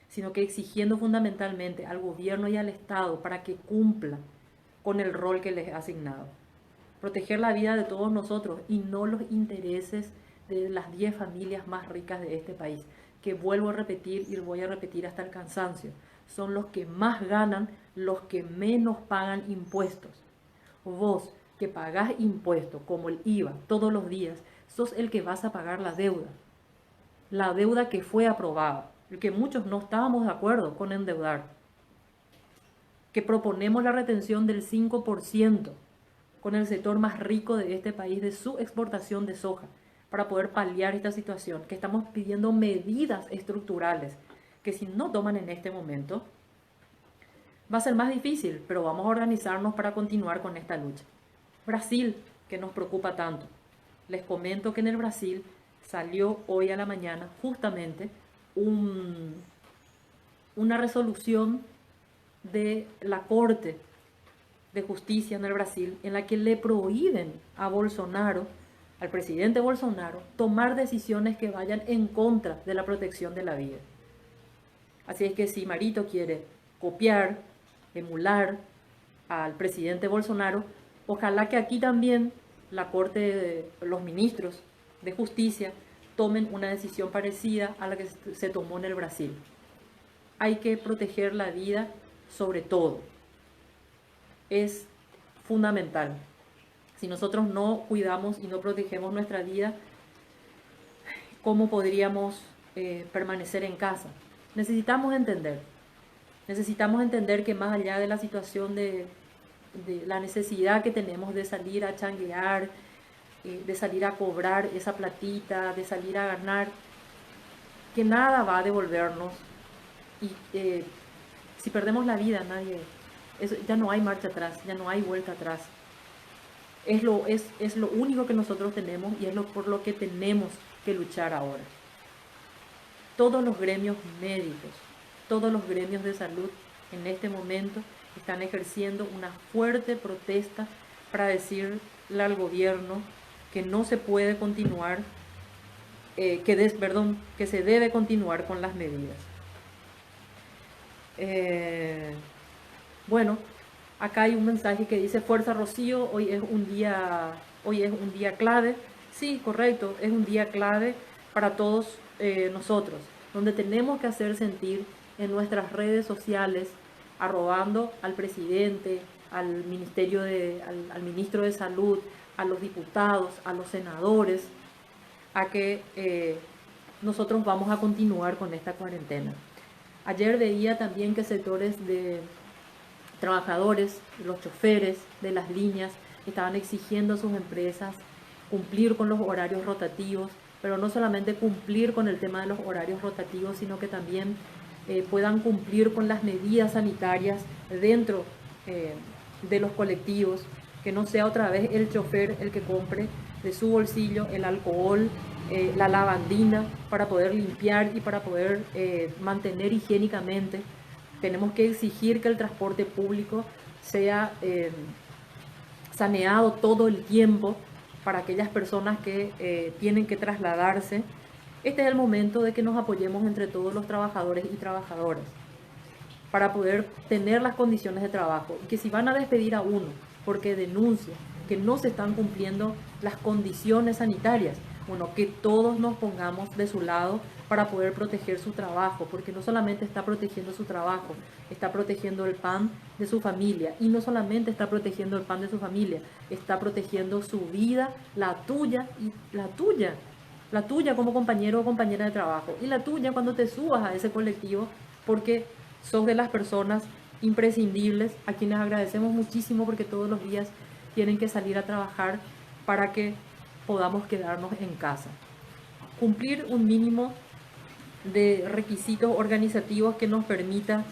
sino que exigiendo fundamentalmente al gobierno y al Estado para que cumpla con el rol que les ha asignado. Proteger la vida de todos nosotros y no los intereses de las 10 familias más ricas de este país, que vuelvo a repetir y lo voy a repetir hasta el cansancio. Son los que más ganan, los que menos pagan impuestos. Vos, que pagás impuestos como el IVA todos los días, sos el que vas a pagar la deuda que fue aprobada, el que muchos no estábamos de acuerdo con endeudar, que proponemos la retención del 5% con el sector más rico de este país de su exportación de soja para poder paliar esta situación, que estamos pidiendo medidas estructurales que si no toman en este momento va a ser más difícil, pero vamos a organizarnos para continuar con esta lucha. Brasil, que nos preocupa tanto. Les comento que en el Brasil salió hoy a la mañana justamente una resolución de la Corte de Justicia en el Brasil en la que le prohíben a Bolsonaro, al presidente Bolsonaro, tomar decisiones que vayan en contra de la protección de la vida. Así es que si Marito quiere copiar, emular al presidente Bolsonaro, ojalá que aquí también la Corte, los ministros de Justicia tomen una decisión parecida a la que se tomó en el Brasil. Hay que proteger la vida sobre todo. Es fundamental. Si nosotros no cuidamos y no protegemos nuestra vida, ¿cómo podríamos permanecer en casa? Necesitamos entender que más allá de la situación de la necesidad que tenemos de salir a changuear, de salir a cobrar esa platita, de salir a ganar, que nada va a devolvernos. Y si perdemos la vida, ya no hay marcha atrás, ya no hay vuelta atrás. Es lo único que nosotros tenemos y es por lo que tenemos que luchar ahora. Todos los gremios médicos, todos los gremios de salud en este momento están ejerciendo una fuerte protesta para decirle al gobierno que no se puede continuar, que se debe continuar con las medidas. Bueno, acá hay un mensaje que dice: Fuerza Rocío, hoy es un día clave. Sí, correcto, es un día clave para todos nosotros, donde tenemos que hacer sentir en nuestras redes sociales, arrobando al presidente, al ministro de Salud, a los diputados, a los senadores, a que nosotros vamos a continuar con esta cuarentena. Ayer veía también que sectores de trabajadores, los choferes de las líneas, estaban exigiendo a sus empresas cumplir con los horarios rotativos, pero no solamente cumplir con el tema de los horarios rotativos, sino que también puedan cumplir con las medidas sanitarias dentro de los colectivos, que no sea otra vez el chofer el que compre de su bolsillo el alcohol, la lavandina para poder limpiar y para poder mantener higiénicamente. Tenemos que exigir que el transporte público sea saneado todo el tiempo para aquellas personas que tienen que trasladarse. Este es el momento de que nos apoyemos entre todos los trabajadores y trabajadoras para poder tener las condiciones de trabajo, y que si van a despedir a uno porque denuncia que no se están cumpliendo las condiciones sanitarias, bueno, que todos nos pongamos de su lado para poder proteger su trabajo, porque no solamente está protegiendo su trabajo, está protegiendo el pan de su familia, y no solamente está protegiendo el pan de su familia, está protegiendo su vida, la tuya y la tuya como compañero o compañera de trabajo, y la tuya cuando te subas a ese colectivo, porque sos de las personas imprescindibles a quienes agradecemos muchísimo, porque todos los días tienen que salir a trabajar para que podamos quedarnos en casa. Cumplir un mínimo de requisitos organizativos que nos permita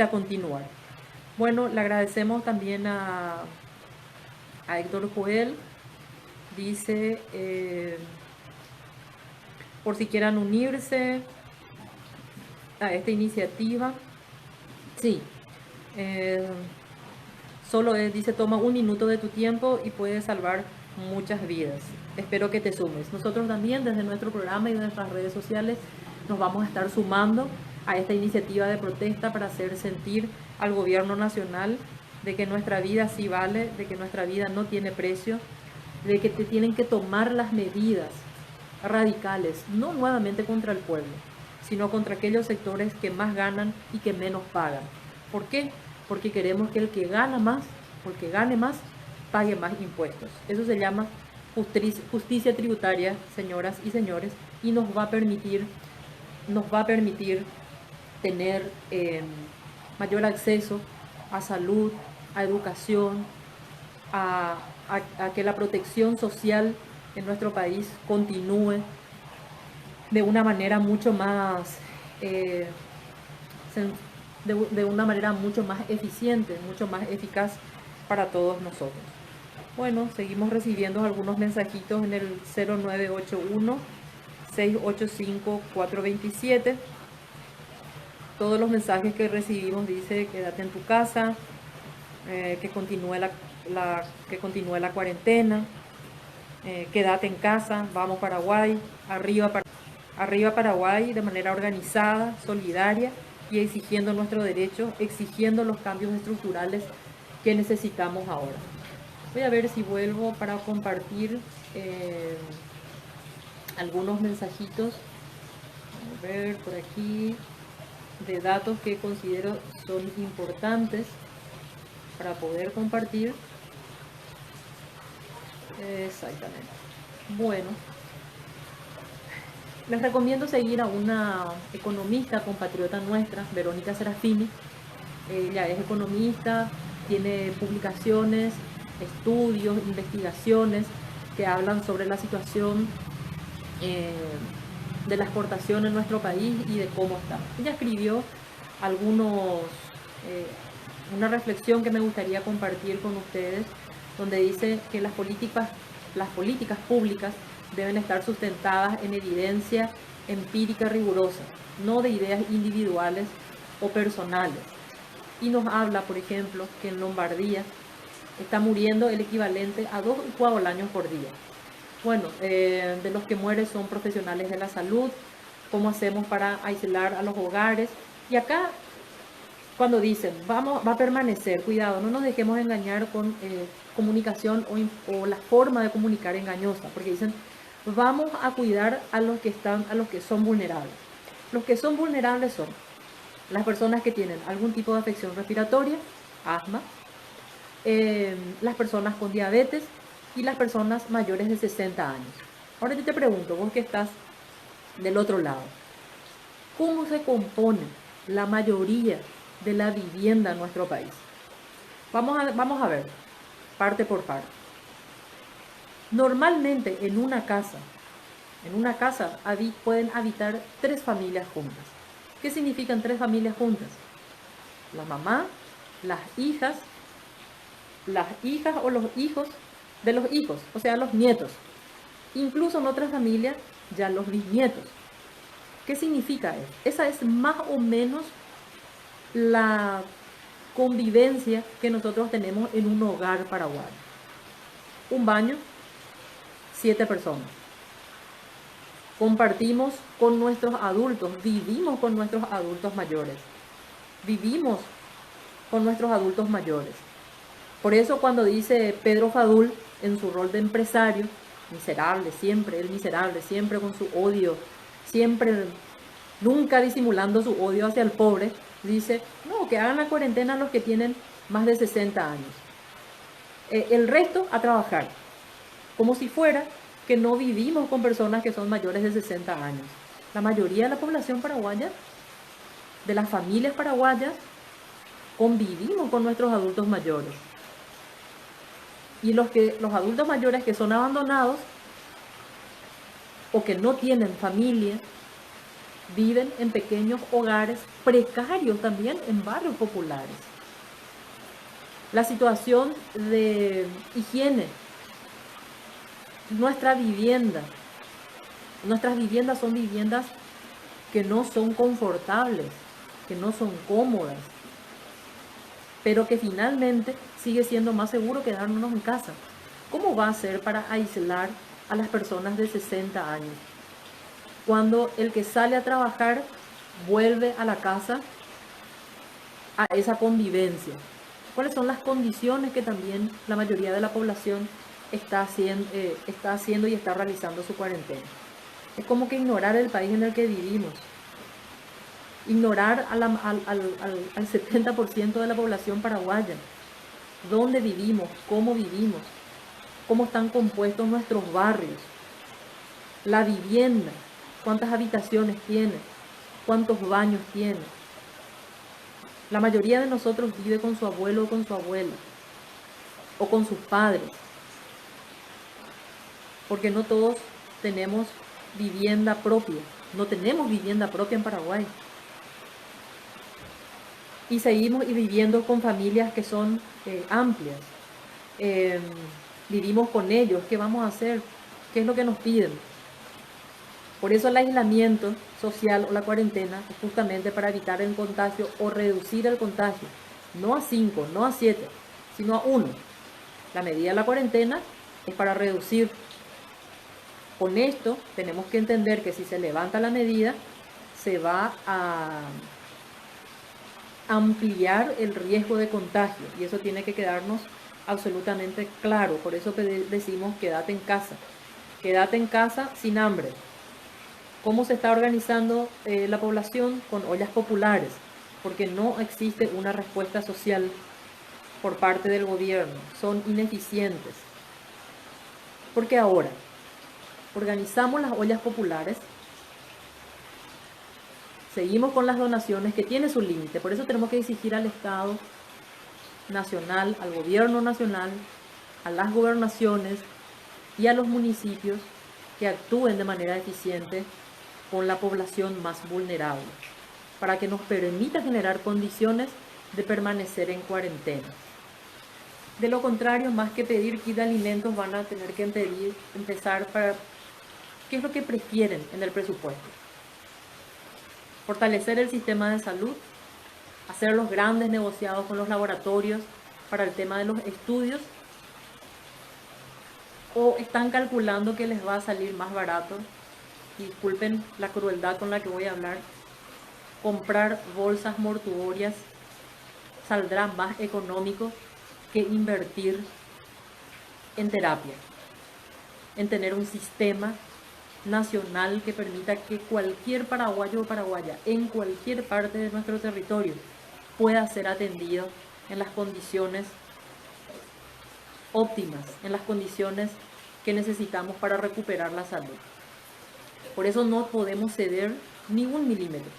continuar. Bueno, le agradecemos también a Héctor Joel. Dice, por si quieran unirse a esta iniciativa. Sí, solo dice, toma un minuto de tu tiempo y puedes salvar muchas vidas. Espero que te sumes. Nosotros también desde nuestro programa y de nuestras redes sociales nos vamos a estar sumando a esta iniciativa de protesta para hacer sentir al gobierno nacional de que nuestra vida sí vale, de que nuestra vida no tiene precio, de que te tienen que tomar las medidas radicales, no nuevamente contra el pueblo, sino contra aquellos sectores que más ganan y que menos pagan. ¿Por qué? Porque queremos que el que gana más, o el que gane más, pague más impuestos. Eso se llama justicia tributaria, señoras y señores, y nos va a permitir tener mayor acceso a salud, a educación, a que la protección social en nuestro país continúe de una manera mucho más de una manera mucho más eficiente, mucho más eficaz para todos nosotros. Bueno, seguimos recibiendo algunos mensajitos en el 0981-685-427. Todos los mensajes que recibimos dice quédate en tu casa, que continúe la cuarentena, quédate en casa, vamos Paraguay, arriba Paraguay, de manera organizada, solidaria y exigiendo nuestro derecho, exigiendo los cambios estructurales que necesitamos ahora. Voy a ver si vuelvo para compartir algunos mensajitos. A ver por aquí, de datos que considero son importantes para poder compartir. Exactamente. Bueno, les recomiendo seguir a una economista compatriota nuestra, Verónica Serafini. Ella es economista, tiene publicaciones, estudios, investigaciones que hablan sobre la situación de la exportación en nuestro país y de cómo está. Ella escribió una reflexión que me gustaría compartir con ustedes, donde dice que las políticas públicas deben estar sustentadas en evidencia empírica rigurosa, no de ideas individuales o personales. Y nos habla, por ejemplo, que en Lombardía está muriendo el equivalente a 2 coagulaños por día. Bueno, de los que mueren son profesionales de la salud. ¿Cómo hacemos para aislar a los hogares? Y acá, cuando dicen, va a permanecer, cuidado, no nos dejemos engañar con comunicación o la forma de comunicar engañosa, porque dicen, vamos a cuidar a los que son vulnerables. Los que son vulnerables son las personas que tienen algún tipo de afección respiratoria, asma, las personas con diabetes y las personas mayores de 60 años. Ahora yo te pregunto, vos que estás del otro lado, ¿cómo se compone la mayoría de la vivienda en nuestro país? Vamos a ver, parte por parte. Normalmente en una casa pueden habitar 3 familias juntas. ¿Qué significan 3 familias juntas? La mamá, las hijas o los hijos de los hijos, o sea, los nietos. Incluso en otras familias, ya los bisnietos. ¿Qué significa eso? Esa es más o menos la convivencia que nosotros tenemos en un hogar paraguayo. Un baño, 7 personas. Compartimos con nuestros adultos, vivimos con nuestros adultos mayores. Vivimos con nuestros adultos mayores. Por eso cuando dice Pedro Fadul en su rol de empresario, miserable siempre con su odio, siempre, nunca disimulando su odio hacia el pobre, dice, no, que hagan la cuarentena los que tienen más de 60 años. El resto a trabajar, como si fuera que no vivimos con personas que son mayores de 60 años. La mayoría de la población paraguaya, de las familias paraguayas, convivimos con nuestros adultos mayores. Y los adultos mayores que son abandonados o que no tienen familia, viven en pequeños hogares precarios también en barrios populares. La situación de higiene, nuestras viviendas son viviendas que no son confortables, que no son cómodas, pero que finalmente sigue siendo más seguro quedarnos en casa. ¿Cómo va a ser para aislar a las personas de 60 años? Cuando el que sale a trabajar vuelve a la casa a esa convivencia. ¿Cuáles son las condiciones que también la mayoría de la población está haciendo y está realizando su cuarentena? Es como que ignorar el país en el que vivimos. Ignorar al 70% de la población paraguaya. ¿Dónde vivimos? ¿Cómo vivimos? ¿Cómo están compuestos nuestros barrios? La vivienda. ¿Cuántas habitaciones tiene? ¿Cuántos baños tiene? La mayoría de nosotros vive con su abuelo o con su abuela. O con sus padres. Porque no todos tenemos vivienda propia. No tenemos vivienda propia en Paraguay. Y seguimos viviendo con familias que son amplias. Vivimos con ellos. ¿Qué vamos a hacer? ¿Qué es lo que nos piden? Por eso el aislamiento social o la cuarentena es justamente para evitar el contagio o reducir el contagio. No a 5, no a 7, sino a 1. La medida de la cuarentena es para reducir. Con esto tenemos que entender que si se levanta la medida, se va a ampliar el riesgo de contagio. Y eso tiene que quedarnos absolutamente claro. Por eso decimos quédate en casa. Quédate en casa sin hambre. ¿Cómo se está organizando la población? Con ollas populares, porque no existe una respuesta social por parte del gobierno. Son ineficientes. Porque ahora organizamos las ollas populares, seguimos con las donaciones que tiene su límite. Por eso tenemos que exigir al Estado nacional, al gobierno nacional, a las gobernaciones y a los municipios que actúen de manera eficiente con la población más vulnerable, para que nos permita generar condiciones de permanecer en cuarentena. De lo contrario, más que pedir kit de alimentos, van a tener que empezar para qué es lo que prefieren en el presupuesto. Fortalecer el sistema de salud, hacer los grandes negociados con los laboratorios para el tema de los estudios, o están calculando que les va a salir más barato, y disculpen la crueldad con la que voy a hablar, comprar bolsas mortuorias saldrá más económico que invertir en terapia, en tener un sistema nacional que permita que cualquier paraguayo o paraguaya en cualquier parte de nuestro territorio pueda ser atendido en las condiciones óptimas, en las condiciones que necesitamos para recuperar la salud. Por eso no podemos ceder ni un milímetro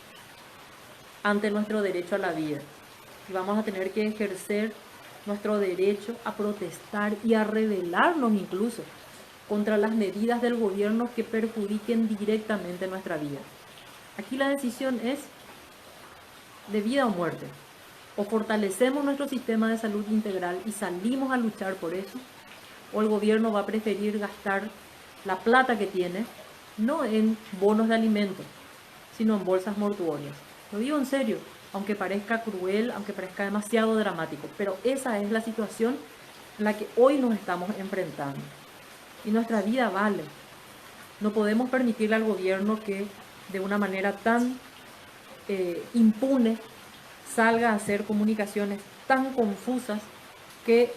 ante nuestro derecho a la vida. Y vamos a tener que ejercer nuestro derecho a protestar y a rebelarnos incluso contra las medidas del gobierno que perjudiquen directamente nuestra vida. Aquí la decisión es de vida o muerte. O fortalecemos nuestro sistema de salud integral y salimos a luchar por eso, o el gobierno va a preferir gastar la plata que tiene, no en bonos de alimentos, sino en bolsas mortuorias. Lo digo en serio, aunque parezca cruel, aunque parezca demasiado dramático, pero esa es la situación en la que hoy nos estamos enfrentando. Y nuestra vida vale. No podemos permitirle al gobierno que de una manera tan impune salga a hacer comunicaciones tan confusas que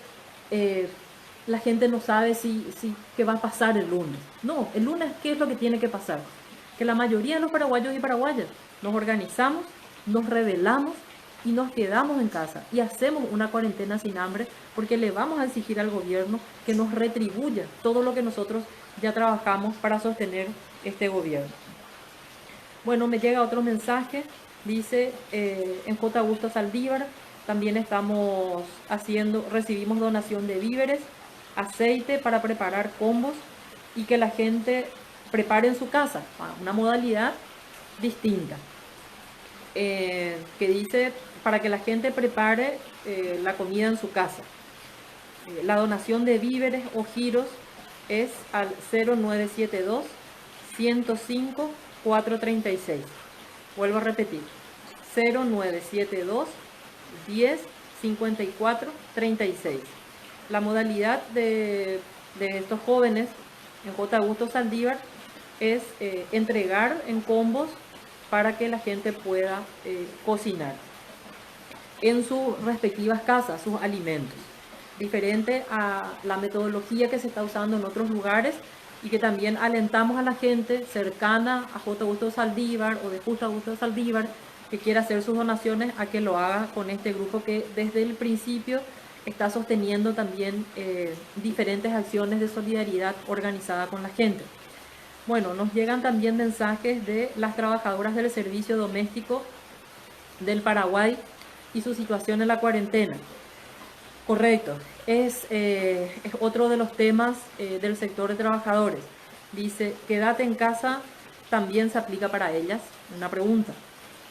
la gente no sabe qué va a pasar el lunes. No, el lunes, ¿qué es lo que tiene que pasar? Que la mayoría de los paraguayos y paraguayas nos organizamos, nos rebelamos y nos quedamos en casa y hacemos una cuarentena sin hambre, porque le vamos a exigir al gobierno que nos retribuya todo lo que nosotros ya trabajamos para sostener este gobierno. Bueno, me llega otro mensaje, dice en J. Augusto Saldívar, también recibimos donación de víveres, aceite para preparar combos y que la gente prepare en su casa, una modalidad distinta. Que dice para que la gente prepare la comida en su casa. La donación de víveres o giros es al 0972 105 436. Vuelvo a repetir, 0972 10 54 36. La modalidad de estos jóvenes en J. Augusto Saldívar es entregar en combos para que la gente pueda cocinar en sus respectivas casas sus alimentos, diferente a la metodología que se está usando en otros lugares y que también alentamos a la gente cercana a J. Augusto Saldívar o de J. Augusto Saldívar que quiera hacer sus donaciones a que lo haga con este grupo que desde el principio está sosteniendo también diferentes acciones de solidaridad organizada con la gente. Bueno, nos llegan también mensajes de las trabajadoras del servicio doméstico del Paraguay y su situación en la cuarentena. Correcto, es otro de los temas del sector de trabajadores. Dice, quédate en casa también se aplica para ellas. Una pregunta,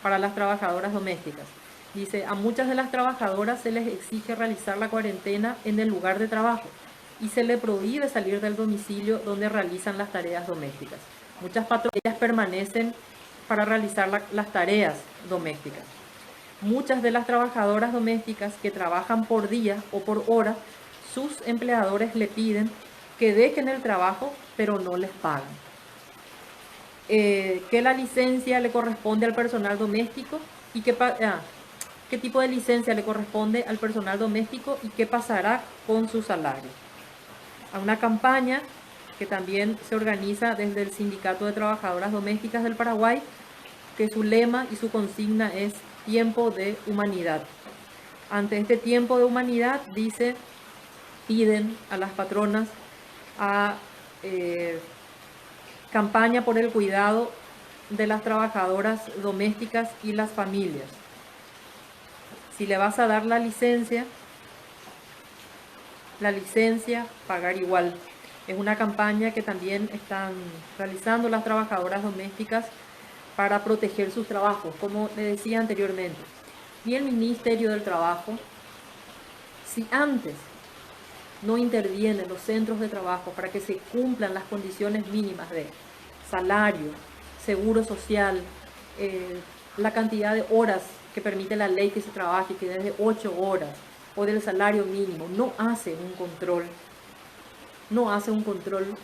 para las trabajadoras domésticas. Dice, a muchas de las trabajadoras se les exige realizar la cuarentena en el lugar de trabajo y se le prohíbe salir del domicilio donde realizan las tareas domésticas. Muchas patrullas permanecen para realizar las tareas domésticas. Muchas de las trabajadoras domésticas que trabajan por día o por hora, sus empleadores le piden que dejen el trabajo, pero no les pagan. Que la licencia le corresponde al personal doméstico y qué tipo de licencia le corresponde al personal doméstico y qué pasará con su salario. A una campaña que también se organiza desde el Sindicato de Trabajadoras Domésticas del Paraguay, que su lema y su consigna es tiempo de humanidad. Ante este tiempo de humanidad, piden a las patronas a campaña por el cuidado de las trabajadoras domésticas y las familias. Si le vas a dar la licencia, pagar igual. Es una campaña que también están realizando las trabajadoras domésticas para proteger sus trabajos, como le decía anteriormente. Y el Ministerio del Trabajo, si antes no interviene en los centros de trabajo para que se cumplan las condiciones mínimas de salario, seguro social, la cantidad de horas que permite la ley que se trabaje, que es de 8 horas, o del salario mínimo, no hace un control.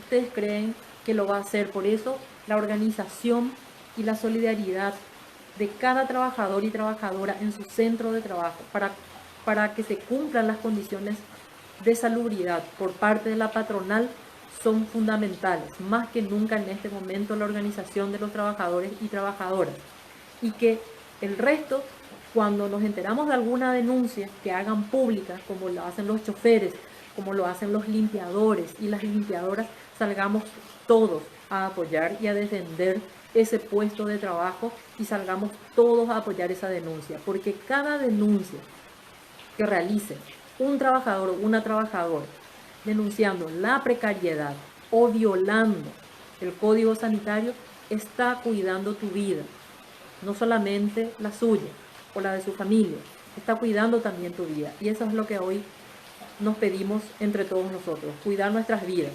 ¿Ustedes creen que lo va a hacer? Por eso la organización y la solidaridad de cada trabajador y trabajadora en su centro de trabajo para que se cumplan las condiciones de salubridad por parte de la patronal son fundamentales. Más que nunca en este momento la organización de los trabajadores y trabajadoras. Y que el resto, cuando nos enteramos de alguna denuncia, que hagan pública, como lo hacen los choferes, como lo hacen los limpiadores y las limpiadoras, salgamos todos a apoyar y a defender ese puesto de trabajo y salgamos todos a apoyar esa denuncia, porque cada denuncia que realice un trabajador o una trabajadora denunciando la precariedad o violando el código sanitario está cuidando tu vida, no solamente la suya o la de su familia, está cuidando también tu vida. Y eso es lo que hoy nos pedimos entre todos nosotros, cuidar nuestras vidas.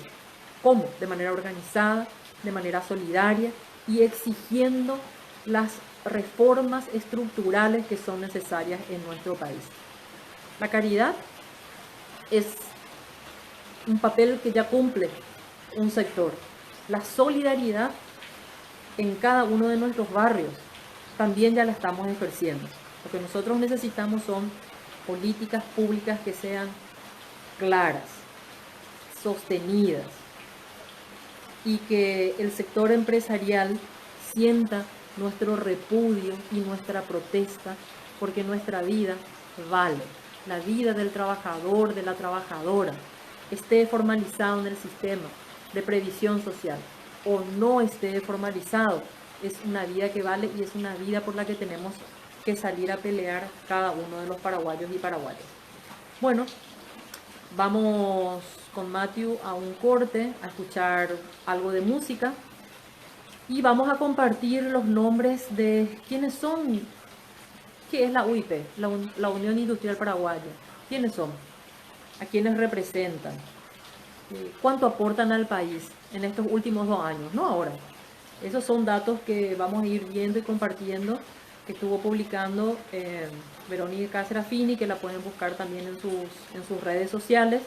¿Cómo? De manera organizada, de manera solidaria y exigiendo las reformas estructurales que son necesarias en nuestro país. La caridad es un papel que ya cumple un sector. La solidaridad en cada uno de nuestros barrios también ya la estamos ejerciendo. Lo que nosotros necesitamos son políticas públicas que sean claras, sostenidas, y que el sector empresarial sienta nuestro repudio y nuestra protesta, porque nuestra vida vale. La vida del trabajador, de la trabajadora, esté formalizado en el sistema de previsión social o no esté formalizado, es una vida que vale y es una vida por la que tenemos que salir a pelear cada uno de los paraguayos y paraguayas. Bueno, vamos con Matthew a un corte, a escuchar algo de música y vamos a compartir los nombres de quiénes son, qué es la UIP, la Unión Industrial Paraguaya, quiénes son, a quiénes representan, cuánto aportan al país en estos últimos 2 años, no ahora. Esos son datos que vamos a ir viendo y compartiendo, que estuvo publicando Verónica Serafini, que la pueden buscar también en sus redes sociales,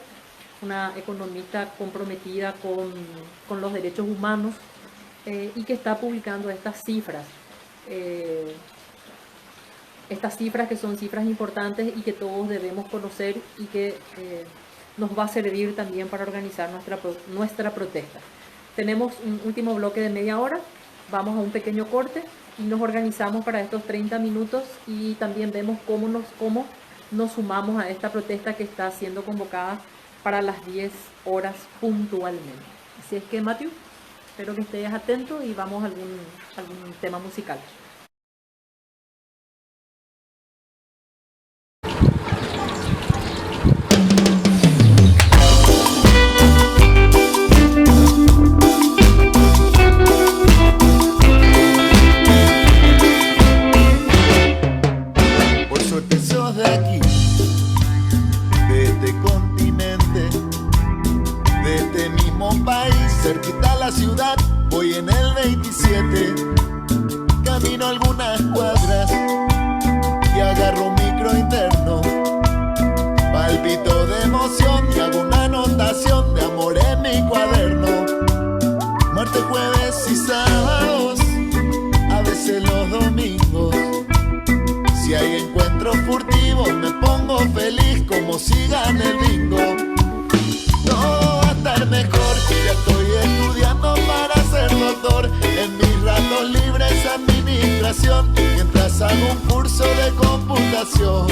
una economista comprometida con los derechos humanos y que está publicando estas cifras que son cifras importantes y que todos debemos conocer y que nos va a servir también para organizar nuestra protesta. Tenemos un último bloque de media hora, vamos a un pequeño corte y nos organizamos para estos 30 minutos y también vemos cómo nos sumamos a esta protesta que está siendo convocada para las 10 horas puntualmente. Así es que, Matthew, espero que estés atento y vamos a algún tema musical. De aquí, de este continente, de este mismo país, cerquita a la ciudad, voy en el 27, camino algunas cuadras y agarro un micro interno, palpito de emoción y hago una anotación de amor en mi cuaderno, martes, jueves y sábados, a veces los domingos. Si hay encuentros furtivos me pongo feliz como si gane el bingo. Todo va a estar mejor, ya estoy estudiando para ser doctor. En mis ratos libres administración, mientras hago un curso de computación.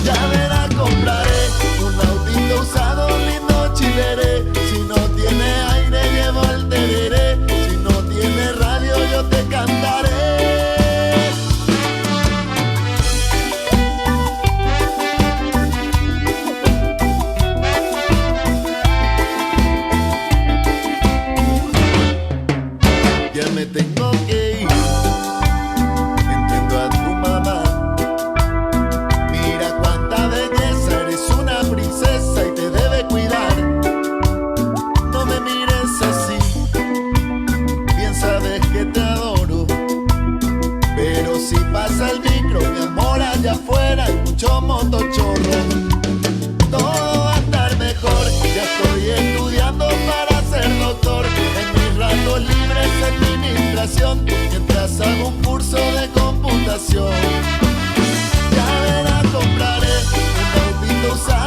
Ya verás, compraré un autito usado, lindo chileré. Si no tiene aire llevo el tereré, si no tiene radio yo te cantaré. Me tengo que ir, entiendo a tu mamá. Mira cuánta belleza, eres una princesa y te debe cuidar. No me mires así, bien sabes que te adoro. Pero si pasa el micro, mi amor, allá afuera hay mucho motochorro. Todo va a estar mejor, ya estoy estudiando para ser doctor. En mis ratos libres administración, mientras hago un curso de computación.